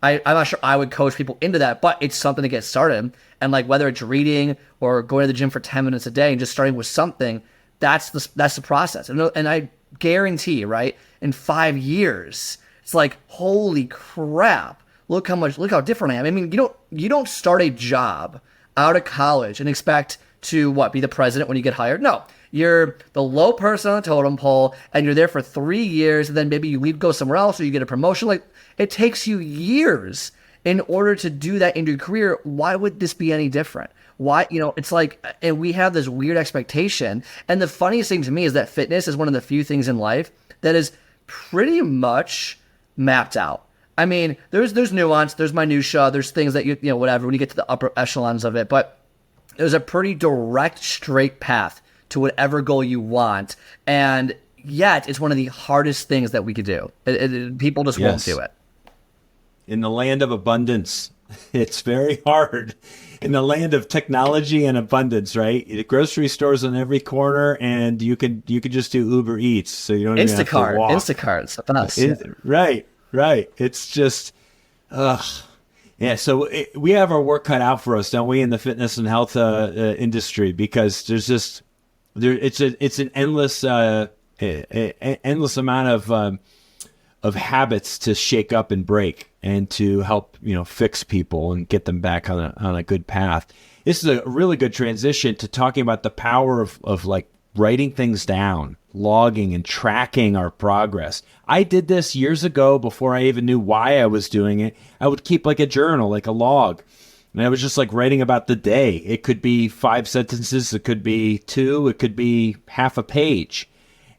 I'm not sure I would coach people into that, but it's something to get started. And like, whether it's reading or going to the gym for 10 minutes a day and just starting with something, that's the process. And I guarantee, right, in 5 years, it's like, holy crap, look how different I am. I mean, you don't start a job out of college and expect to be the president when you get hired. No, you're the low person on the totem pole, and you're there for 3 years, and then maybe you leave, go somewhere else, or you get a promotion. Like, it takes you years in order to do that in your career. Why would this be any different? Why, it's like, and we have this weird expectation. And the funniest thing to me is that fitness is one of the few things in life that is pretty much mapped out. I mean, there's nuance, there's minutia, there's things that whatever, when you get to the upper echelons of it, but there's a pretty direct, straight path to whatever goal you want. And yet, it's one of the hardest things that we could do. People just won't do it. In the land of abundance, it's very hard. In the land of technology and abundance, right? The grocery stores on every corner, and you could just do Uber Eats, so you don't even have to walk. Instacart, something else. Right. It's just, yeah. So we have our work cut out for us, don't we, in the fitness and health industry? Because it's an endless amount of habits to shake up and break, and to help fix people and get them back on a good path. This is a really good transition to talking about the power of like writing things down, logging and tracking our progress. I did this years ago before I even knew why I was doing it. I would keep like a journal, like a log. And I was just like writing about the day. It could be 5 sentences. It could be 2. It could be half a page.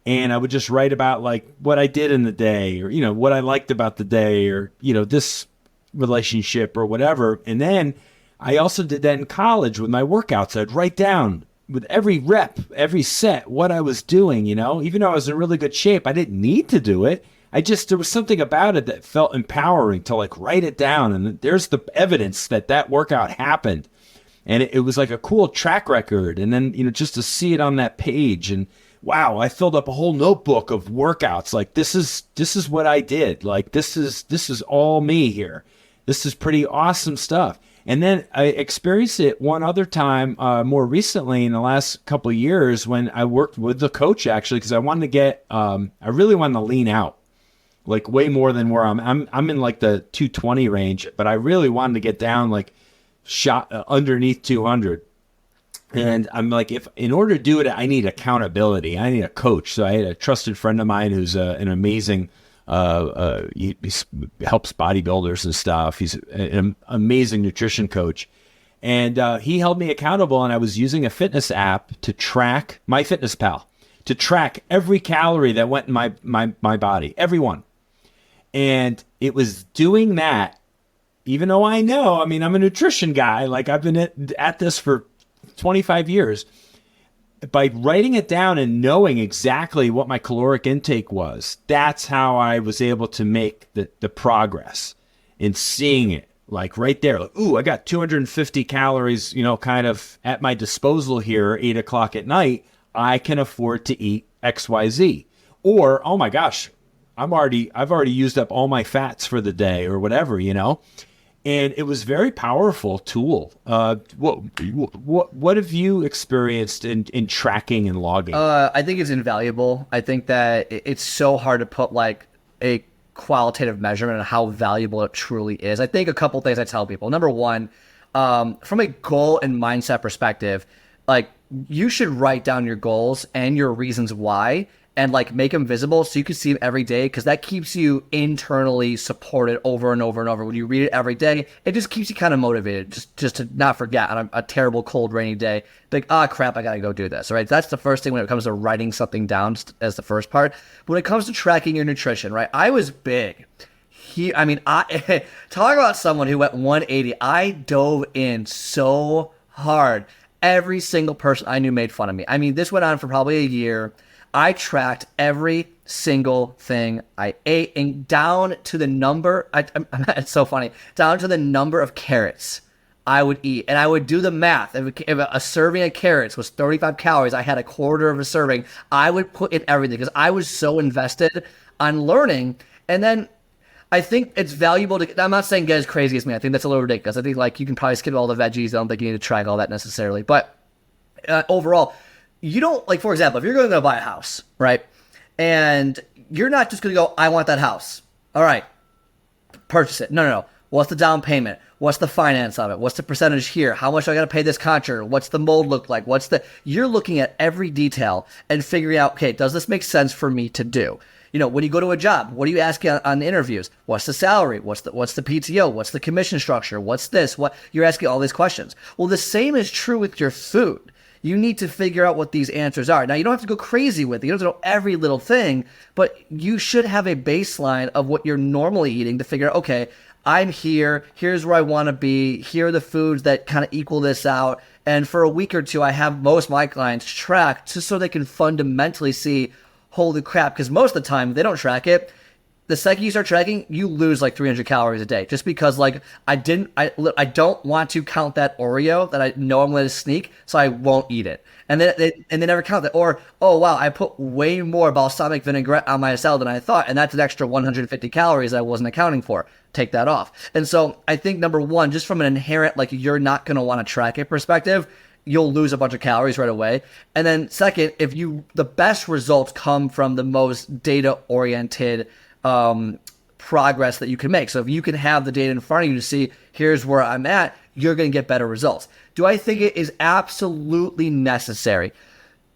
And I would just write about like what I did in the day, or, what I liked about the day, or, this relationship or whatever. And then I also did that in college with my workouts. I'd write down with every rep, every set, what I was doing, even though I was in really good shape. I didn't need to do it. There was something about it that felt empowering to like write it down. And there's the evidence that workout happened. And it was like a cool track record. And then, just to see it on that page, and wow, I filled up a whole notebook of workouts. Like, this is what I did. Like, this is all me here. This is pretty awesome stuff. And then I experienced it one other time, more recently in the last couple of years, when I worked with the coach, actually, because I wanted to get, I really wanted to lean out, like way more than where I'm in like the 220 range, but I really wanted to get down like shot underneath 200. And I'm like, if in order to do it, I need accountability. I need a coach. So I had a trusted friend of mine who's an amazing, he helps bodybuilders and stuff. He's an amazing nutrition coach. And he held me accountable, and I was using a fitness app to track MyFitnessPal, to track every calorie that went in my body, every one. And it was doing that, even though I'm a nutrition guy, like I've been at this for 25 years, by writing it down and knowing exactly what my caloric intake was. That's how I was able to make the progress in seeing it like right there. Like, ooh, I got 250 calories, kind of at my disposal here at 8 o'clock at night. I can afford to eat XYZ. Or, oh my gosh, I've already used up all my fats for the day, or whatever, And it was a very powerful tool. What have you experienced in tracking and logging? I think it's invaluable. I think that it's so hard to put like a qualitative measurement on how valuable it truly is. I think a couple things I tell people. Number one, from a goal and mindset perspective, like, you should write down your goals and your reasons why, and like make them visible so you can see them every day, because that keeps you internally supported over and over and over. When you read it every day, it just keeps you kind of motivated just to not forget on a terrible, cold, rainy day. Like, crap, I gotta go do this. All right, that's the first thing when it comes to writing something down as the first part. But when it comes to tracking your nutrition, right, I was big. I talk about someone who went 180. I dove in so hard. Every single person I knew made fun of me. I mean, this went on for probably a year. I tracked every single thing I ate, and down to the number, it's so funny, down to the number of carrots I would eat. And I would do the math. If a serving of carrots was 35 calories, I had a quarter of a serving. I would put in everything because I was so invested on learning. And then I think it's valuable to, I'm not saying get as crazy as me. I think that's a little ridiculous. I think like you can probably skip all the veggies. I don't think you need to track all that necessarily. But overall, you don't, like, for example, if you're going to buy a house, right? And you're not just going to go, I want that house. All right, purchase it. No. What's the down payment? What's the finance of it? What's the percentage here? How much do I got to pay this contractor? What's the mold look like? You're looking at every detail and figuring out, okay, does this make sense for me to do? You know, when you go to a job, what are you asking on interviews? What's the salary? What's the PTO? What's the commission structure? What's this? What you're asking all these questions. Well, the same is true with your food. You need to figure out what these answers are. Now, you don't have to go crazy with it. You don't have to know every little thing, but you should have a baseline of what you're normally eating to figure out, okay, I'm here. Here's where I want to be. Here are the foods that kind of equal this out. And for a week or two, I have most of my clients track just so they can fundamentally see, holy crap, because most of the time they don't track it. The second you start tracking, you lose like 300 calories a day, just because like I don't want to count that Oreo that I know I'm going to sneak, so I won't eat it. And then they never count that. Or, oh wow, I put way more balsamic vinaigrette on my salad than I thought, and that's an extra 150 calories I wasn't accounting for. Take that off. And so I think number one, just from an inherent like you're not going to want to track it perspective, you'll lose a bunch of calories right away. And then second, the best results come from the most data-oriented progress that you can make. So if you can have the data in front of you to see, here's where I'm at, you're going to get better results. Do I think it is absolutely necessary?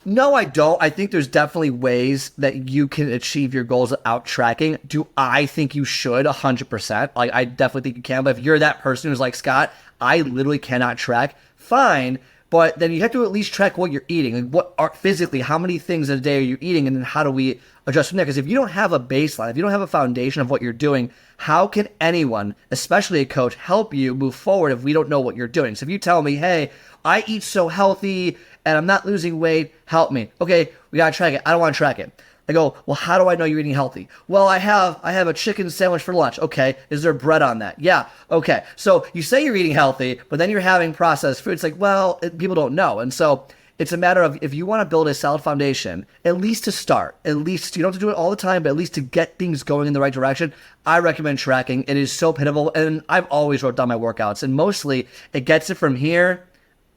No, I don't. I think there's definitely ways that you can achieve your goals without tracking. Do I think you should? 100%. Like, I definitely think you can. But if you're that person who's like, Scott, I literally cannot track, fine. But then you have to at least track what you're eating. Like physically, how many things a day are you eating? And then how do we adjust from there? Because if you don't have a baseline, if you don't have a foundation of what you're doing, how can anyone, especially a coach, help you move forward if we don't know what you're doing? So if you tell me, hey, I eat so healthy and I'm not losing weight, help me. Okay, we got to track it. I don't want to track it. I go, well, how do I know you're eating healthy? Well, I have a chicken sandwich for lunch. Okay, is there bread on that? Yeah. Okay, so you say you're eating healthy, but then you're having processed food. It's like, well, people don't know. And so it's a matter of, if you want to build a solid foundation, at least to start, at least, you don't have to do it all the time, but at least to get things going in the right direction, I recommend tracking. It is so pivotal. And I've always wrote down my workouts, and mostly it gets it from here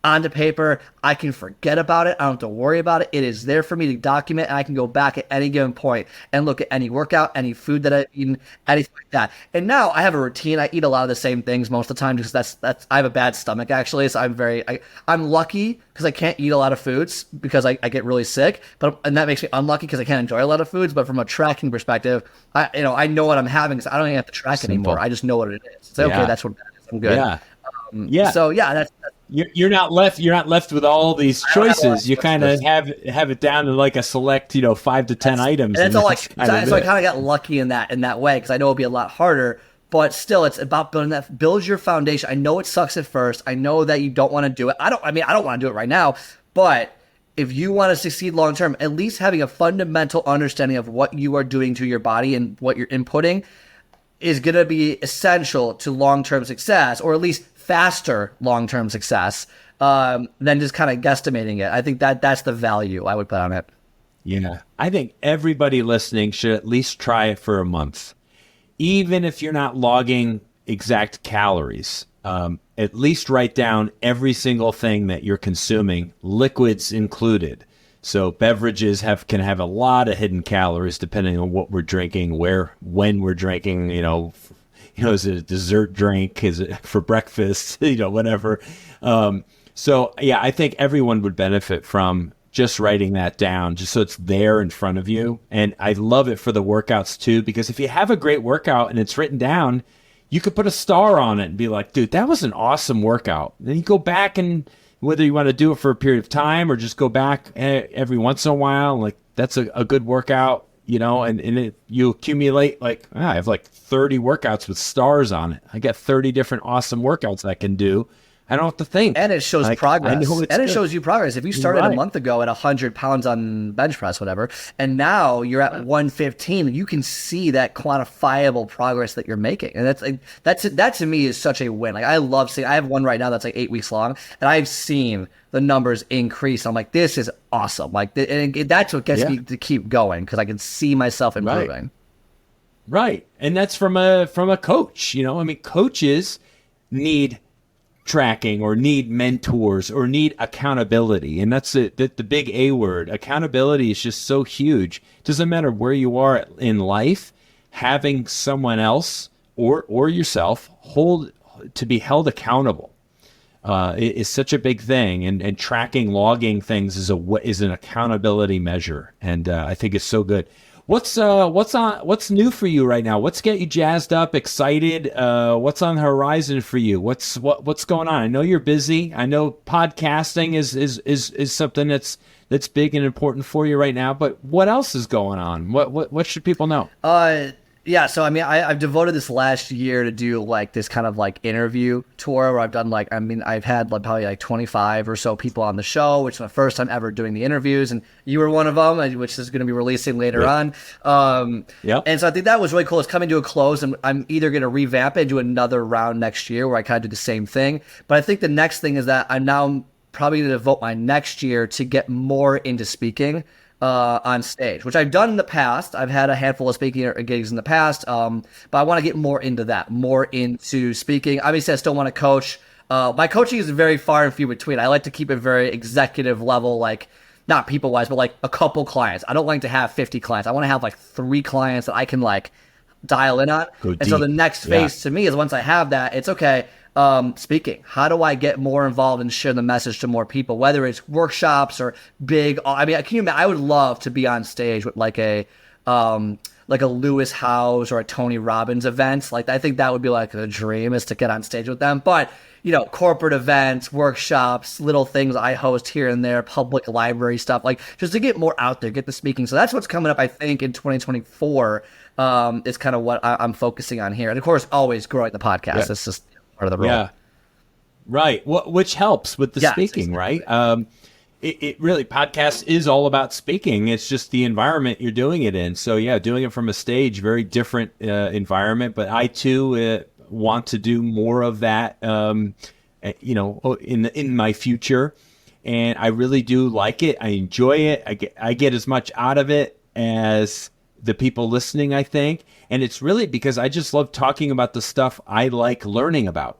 onto paper. I can forget about it. I don't have to worry about it. It is there for me to document, and I can go back at any given point and look at any workout, any food that I've eaten, anything like that. And now I have a routine. I eat a lot of the same things most of the time, because that's I have a bad stomach actually, so I'm lucky because I can't eat a lot of foods because I get really sick, and that makes me unlucky because I can't enjoy a lot of foods. But from a tracking perspective, I know what I'm having, because I don't even have to track anymore. I just know what it is. So okay, that's what that is. I'm good. Yeah. So yeah, that's you're not left with all these choices. You kind of have it down to like a select, 5 to 10 items. And that's all so I kind of got lucky in that way, because I know it'll be a lot harder, but still it's about build your foundation. I know it sucks at first. I know that you don't want to do it. I don't want to do it right now, but if you want to succeed long term, at least having a fundamental understanding of what you are doing to your body and what you're inputting is going to be essential to long-term success, or at least faster long-term success, than just kind of guesstimating it. I think that's the value I would put on it. Yeah. I think everybody listening should at least try it for a month. Even if you're not logging exact calories, at least write down every single thing that you're consuming, liquids included. So beverages can have a lot of hidden calories depending on what we're drinking, when we're drinking, is it a dessert drink? Is it for breakfast? Whatever. So yeah, I think everyone would benefit from just writing that down, just so it's there in front of you. And I love it for the workouts too, because if you have a great workout and it's written down, you could put a star on it and be like, dude, that was an awesome workout. Then you go back, and whether you want to do it for a period of time or just go back every once in a while, like that's a good workout, and you accumulate I have like 30 workouts with stars on it. I got 30 different awesome workouts I can do. I don't have to think. And it shows progress. And it shows you progress. If you started Right. a month ago at 100 pounds on bench press, whatever, and now you're at 115, you can see that quantifiable progress that you're making. And that to me is such a win. Like, I love seeing, I have one right now that's like 8 weeks long, and I've seen the numbers increase. I'm like, this is awesome. Like, and that's what gets me to keep going, because I can see myself improving. Right. And that's from a coach, coaches need tracking or need mentors or need accountability. And that's the big A word. Accountability is just so huge. Doesn't matter where you are in life, having someone else or yourself to be held accountable is such a big thing. And tracking, logging things is an accountability measure. And I think it's so good. What's new for you right now? What's getting you jazzed up, excited? What's on the horizon for you? What's going on? I know you're busy. I know podcasting is something that's big and important for you right now. But what else is going on? What should people know? Yeah, so I mean, I've devoted this last year to do like this kind of like interview tour where I've done I've had probably like 25 or so people on the show, which is my first time ever doing the interviews, and you were one of them, which is going to be releasing later on. Yep. And so I think that was really cool. It's coming to a close, and I'm either going to revamp it and do another round next year where I kind of do the same thing. But I think the next thing is that I'm now probably going to devote my next year to get more into speaking on stage, which I've done in the past. I've had a handful of speaking gigs in the past, but I want to get more into that, more into speaking. Obviously, I still want to coach. My coaching is very far and few between. I like to keep it very executive level, like not people-wise, but like a couple clients. I don't like to have 50 clients. I want to have like 3 clients that I can like dial in on. And so the next phase to me is once I have that, it's okay. Speaking. How do I get more involved and share the message to more people, whether it's workshops or big, I mean, can you imagine, I would love to be on stage with like a Lewis Howes or a Tony Robbins event. Like, I think that would be like a dream, is to get on stage with them. But, corporate events, workshops, little things I host here and there, public library stuff, like just to get more out there, get the speaking. So that's what's coming up, I think, in 2024, is kind of what I'm focusing on here. And of course, always growing the podcast. Yeah. It's just part of the role. Yeah. Right. Which helps with the speaking, right? It really, podcast is all about speaking. It's just the environment you're doing it in. So yeah, doing it from a stage, very different environment. But I too want to do more of that, in my future. And I really do like it. I enjoy it. I get as much out of it as the people listening, I think. And it's really because I just love talking about the stuff I like learning about.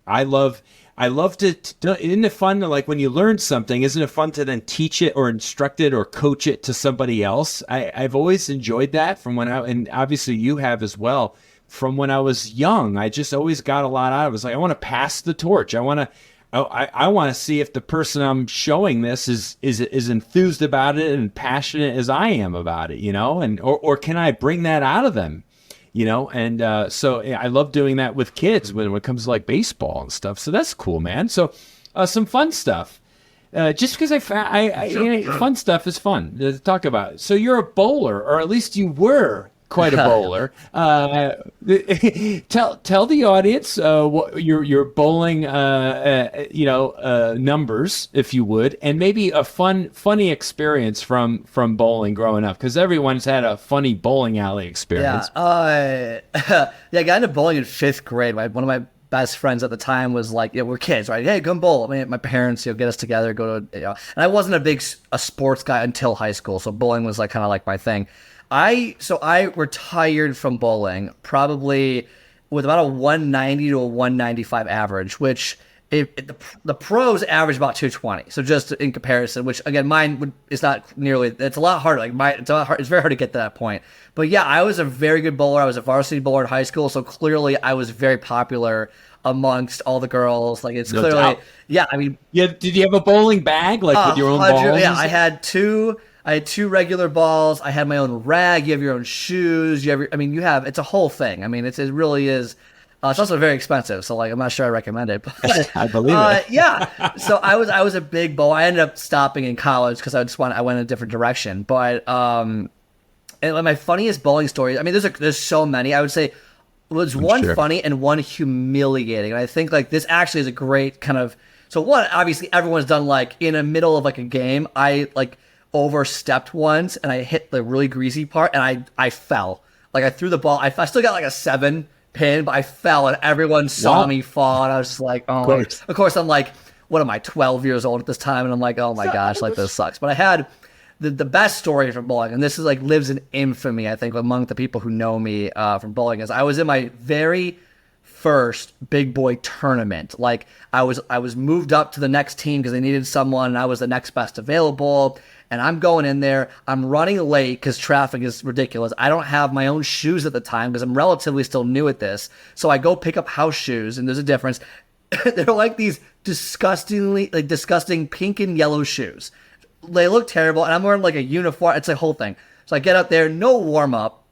I love to, isn't it fun to, like, when you learn something, isn't it fun to then teach it or instruct it or coach it to somebody else? I've always enjoyed that and obviously you have as well, from when I was young. I just always got a lot out of it. It was like, I want to pass the torch. I want to see if the person I'm showing this is enthused about it and passionate as I am about it, and or can I bring that out of them, and so I love doing that with kids when it comes to like baseball and stuff. So that's cool, man. So some fun stuff. Just because fun stuff is fun to talk about. So you're a bowler, or at least you were quite a bowler. Tell the audience what your bowling numbers, if you would, and maybe a funny experience from bowling growing up, because everyone's had a funny bowling alley experience. I got into bowling in 5th grade. One of my best friends at the time was like, we're kids, right? Hey, come bowl. I mean, my parents, get us together, go to, and I wasn't a sports guy until high school, so bowling was like kind of like my thing. I retired from bowling probably with about a 190 to a 195 average, which the pros average about 220. So just in comparison, which again, mine is not nearly. It's a lot harder. It's very hard to get to that point. But yeah, I was a very good bowler. I was a varsity bowler in high school, so clearly I was very popular amongst all the girls. Like it's No clearly, doubt. yeah. I mean, Yeah, did you have a bowling bag like with your own 100 balls? yeah, and I stuff? had two. I had two regular balls. I had my own rag. You have your own shoes. You have your, I mean, you have, it's a whole thing. I mean, it really is. It's also very expensive, so like I'm not sure I recommend it. But, I believe it. yeah. So I was a big bowl. I ended up stopping in college because I went in a different direction. But and like, my funniest bowling story. I mean, there's so many. I would say was one sure. funny and one humiliating. And I think like this actually is a great kind of. So one, obviously everyone's done like in the middle of like a game. I like overstepped once and I hit the really greasy part and I fell. Like I threw the ball. I still got like a 7 pin, but I fell and everyone saw Wow. me fall. And I was just like, oh, of course I'm like, what am I, 12 years old at this time? And I'm like, oh my gosh, like this sucks. But I had the best story from bowling, and this is like lives in infamy, I think, among the people who know me from bowling, is I was in my very first big boy tournament. Like I was moved up to the next team because they needed someone, and I was the next best available. And I'm going in there. I'm running late because traffic is ridiculous. I don't have my own shoes at the time because I'm relatively still new at this. So I go pick up house shoes, and there's a difference. They're like these disgusting pink and yellow shoes. They look terrible, and I'm wearing like a uniform. It's a whole thing. So I get up there, no warm up,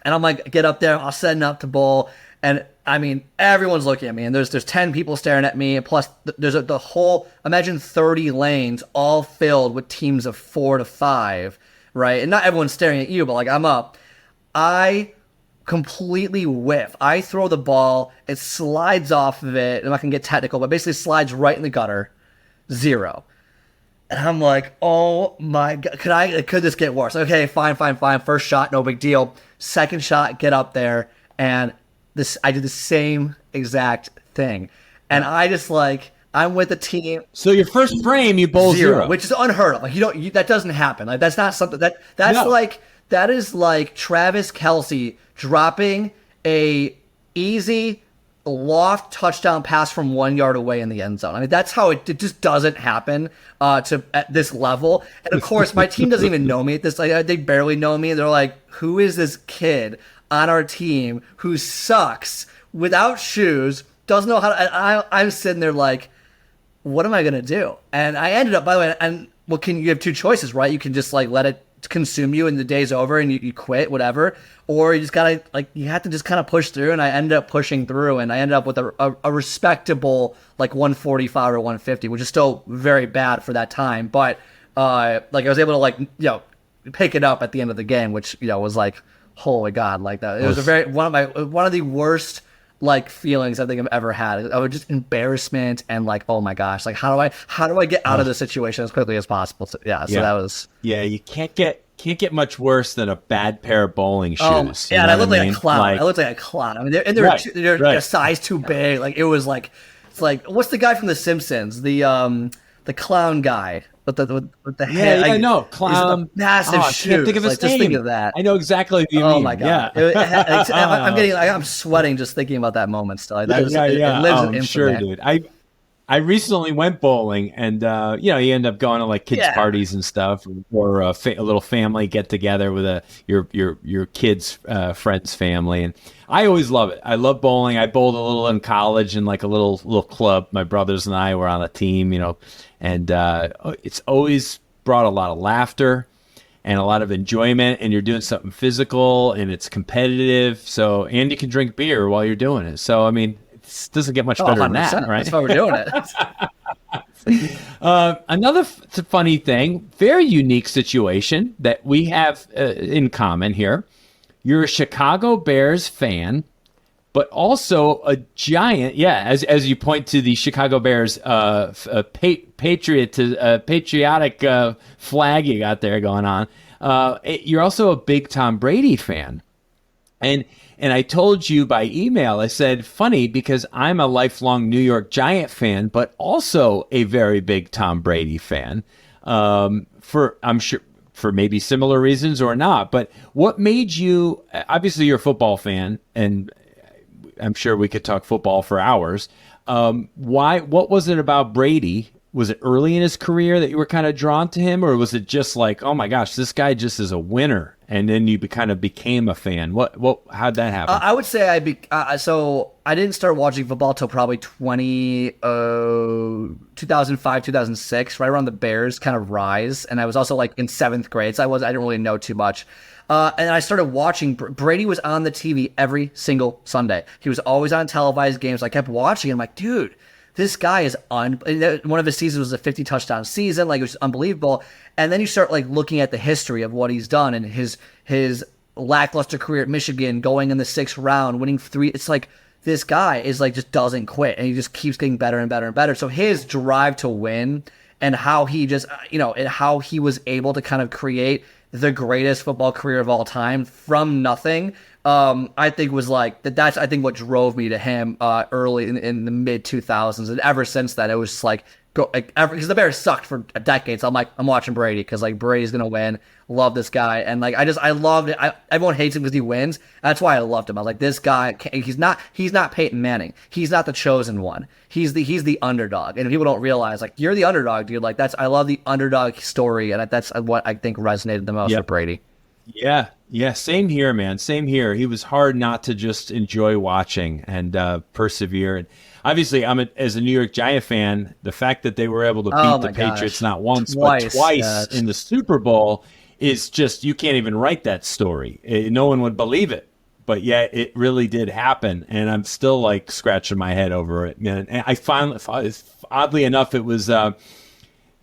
and I'm like, get up there. I'll setting up to bowl, and I mean, everyone's looking at me, and there's 10 people staring at me, and plus there's the whole, imagine 30 lanes all filled with teams of 4 to 5, right? And not everyone's staring at you, but like I'm up. I completely whiff. I throw the ball, it slides off of it. I'm not gonna get technical, but basically slides right in the gutter. 0. And I'm like, oh my God, could this get worse? Okay, fine. First shot, no big deal. Second shot, get up there, and I did the same exact thing. And I just like, I'm with the team. So your first frame, you bowl 0. Which is unheard of. Like that doesn't happen. Like that's not something that's No. like, that is like Travis Kelce dropping a easy loft touchdown pass from 1 yard away in the end zone. I mean, that's how it just doesn't happen at this level. And of course, my team doesn't even know me at this. Like, they barely know me. They're like, who is this kid on our team who sucks without shoes, doesn't know how to, I'm sitting there like, what am I going to do? And I ended up, by the way, and well, you have two choices, right? You can just like let it consume you and the day's over and you quit, whatever. Or you just gotta, like, you have to just kind of push through. And I ended up pushing through, and I ended up with a respectable like 145 or 150, which is still very bad for that time. But like I was able to like, pick it up at the end of the game, which, was like, holy God, like that. It was one of the worst like feelings I think I've ever had. I was just embarrassment and like, oh my gosh, like how do I get out of this situation as quickly as possible? So that was you can't get much worse than a bad pair of bowling shoes. Yeah, and I looked like a clown. I looked like a clown. I mean, they're Right. a size too big. Like it was like, it's like, what's the guy from The Simpsons? The clown guy with the head. I know, clown. Massive shoes. I can't think of his like, name. Just think of that. I know exactly what you Oh mean. my God. Yeah. I'm sweating just thinking about that moment still. Like, Yeah. It lives in I'm infamy. sure, dude. I recently went bowling, and you end up going to like kids' parties and stuff, or a little family get together with your kids' friends' family, and I always love it. I love bowling. I bowled a little in college in like a little club. My brothers and I were on a team, and it's always brought a lot of laughter and a lot of enjoyment, and you're doing something physical and it's competitive. So, and you can drink beer while you're doing it. So, I mean, it doesn't get much better than that, right? That's why we're doing it. Another funny thing, very unique situation that we have in common here. You're a Chicago Bears fan, but also a giant, as you point to the Chicago Bears patriotic flag you got there going on. You're also a big Tom Brady fan. And I told you by email, I said, funny, because I'm a lifelong New York Giant fan, but also a very big Tom Brady fan. I'm sure for maybe similar reasons or not. But what made you? Obviously, you're a football fan, and I'm sure we could talk football for hours. Why? What was it about Brady was it early in his career that you were kind of drawn to him, or was it just like, oh my gosh, this guy just is a winner, and then you kind of became a fan? How'd that happen? I would say so I didn't start watching football till probably 2005, 2006, right around the Bears kind of rise, and I was also like in 7th grade, so I didn't really know too much. And I started watching. Brady was on the TV every single Sunday. He was always on televised games. I kept watching. And I'm like, dude, this guy is one of his seasons was a 50 touchdown season. Like, it was unbelievable. And then you start like looking at the history of what he's done and his lackluster career at Michigan, going in the 6th round, winning 3. It's like, this guy is like, just doesn't quit, and he just keeps getting better and better and better. So his drive to win and how he just, and how he was able to kind of create the greatest football career of all time from nothing, I think was like that's I think what drove me to him early in the mid 2000s, and ever since then it was just like because the Bears sucked for a decade, so I'm watching Brady because like Brady's gonna win. Love this guy, and like I loved it. Everyone hates him because he wins. That's why I loved him. I was like, this guy, he's not Peyton Manning. He's not the chosen one. He's the underdog, and people don't realize like you're the underdog, dude. Like I love the underdog story, and that's what I think resonated the most with Brady. Yeah. Same here, man. Same here. He was hard not to just enjoy watching and persevere. And obviously, as a New York Giant fan, the fact that they were able to beat the Patriots not once but twice in the Super Bowl is just, you can't even write that story. No one would believe it. But yet it really did happen, and I'm still like scratching my head over it, man. And I finally, oddly enough, it was a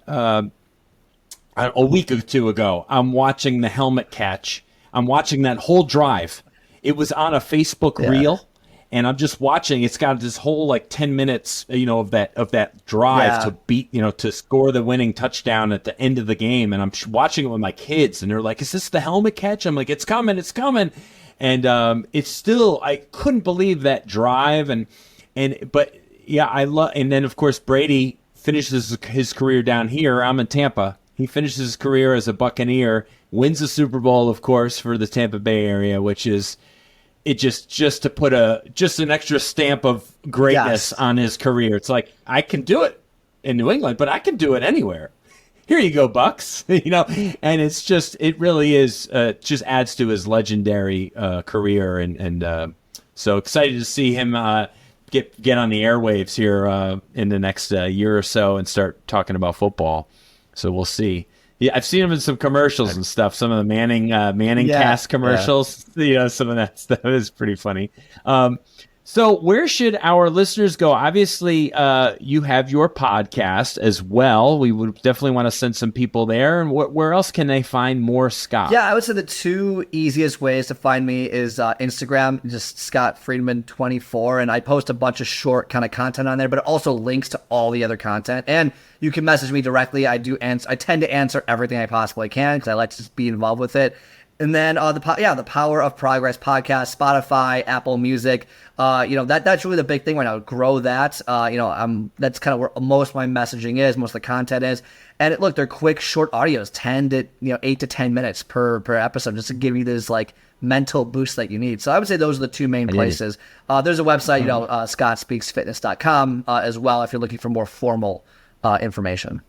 week or two ago. I'm watching the helmet catch. I'm watching that whole drive. It was on a Facebook reel, and I'm just watching. It's got this whole like 10 minutes, of that drive to beat, to score the winning touchdown at the end of the game. And I'm watching it with my kids, and they're like, "Is this the helmet catch?" I'm like, "It's coming, it's coming." And it's still, I couldn't believe that drive. But yeah, I love, and then of course Brady finishes his career down here. I'm in Tampa. He finishes his career as a Buccaneer, wins the Super Bowl, of course, for the Tampa Bay area, which is just to put an extra stamp of greatness on his career. It's like, I can do it in New England, but I can do it anywhere. Here you go, Bucks. And it's just, it really is, just adds to his legendary career, and so excited to see him get on the airwaves here in the next year or so and start talking about football. So we'll see. Yeah, I've seen him in some commercials and stuff. Some of the Manning cast commercials. Some of that stuff is pretty funny. So where should our listeners go? Obviously, you have your podcast as well. We would definitely want to send some people there. And where else can they find more Scott? Yeah, I would say the 2 easiest ways to find me is Instagram, just Scott Friedman 24, and I post a bunch of short kind of content on there, but it also links to all the other content. And you can message me directly. I tend to answer everything I possibly can because I like to just be involved with it. And then the Power of Progress podcast, Spotify, Apple Music, that's really the big thing right now. Grow that. That's kind of where most of my messaging is, most of the content is. And look, they're quick, short audios, 8 to 10 minutes per episode, just to give you this like mental boost that you need. So I would say those are the 2 main places. There's a website, scottspeaksfitness.com as well, if you're looking for more formal information.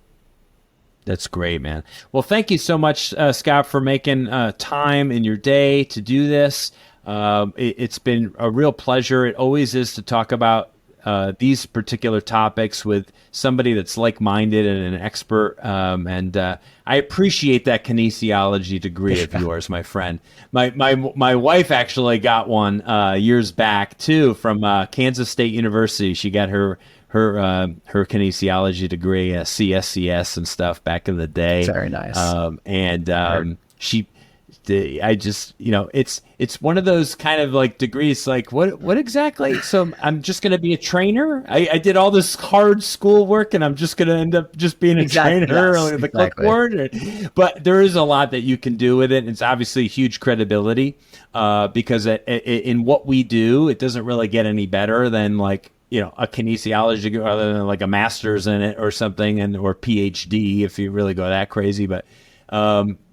That's great, man. Well, thank you so much, Scott, for making time in your day to do this. It's been a real pleasure. It always is to talk about these particular topics with somebody that's like-minded and an expert. And I appreciate that kinesiology degree of yours, my friend. My wife actually got one years back, too, from Kansas State University. She got her kinesiology degree, CSCS and stuff back in the day. Very nice. It's one of those kind of like degrees, like what exactly? So I'm just going to be a trainer. I did all this hard school work, and I'm just going to end up just being a trainer, yes, the clipboard. But there is a lot that you can do with it. It's obviously huge credibility because in what we do, it doesn't really get any better than like, a kinesiology degree, other than like a master's in it or something, or PhD if you really go that crazy. But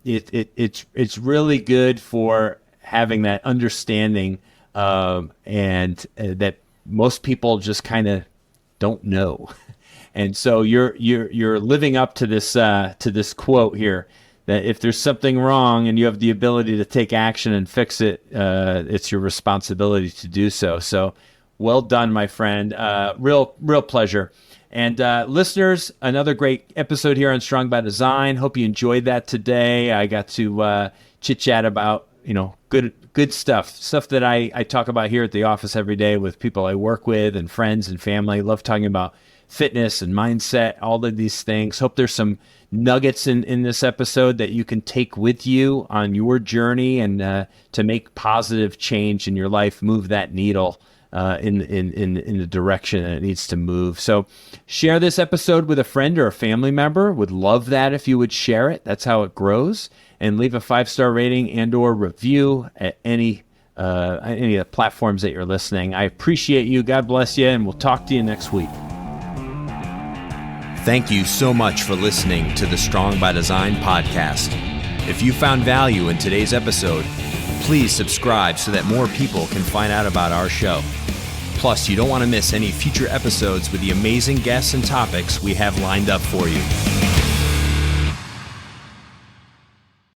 it's really good for having that understanding, and that most people just kind of don't know. And so you're living up to this quote here, that if there's something wrong and you have the ability to take action and fix it, it's your responsibility to do so. So well done, my friend. Real pleasure. And listeners, another great episode here on Strong by Design. Hope you enjoyed that today. I got to chit-chat about, good stuff that I talk about here at the office every day with people I work with and friends and family. Love talking about fitness and mindset, all of these things. Hope there's some nuggets in this episode that you can take with you on your journey and to make positive change in your life, move that needle in the direction that it needs to move. So share this episode with a friend or a family member. Would love that if you would share it. That's how it grows. And leave a 5-star rating and or review at any of the platforms that you're listening. I appreciate you. God bless you, and we'll talk to you next week. Thank you so much for listening to the Strong by Design podcast. If you found value in today's episode, please subscribe so that more people can find out about our show. Plus, you don't want to miss any future episodes with the amazing guests and topics we have lined up for you.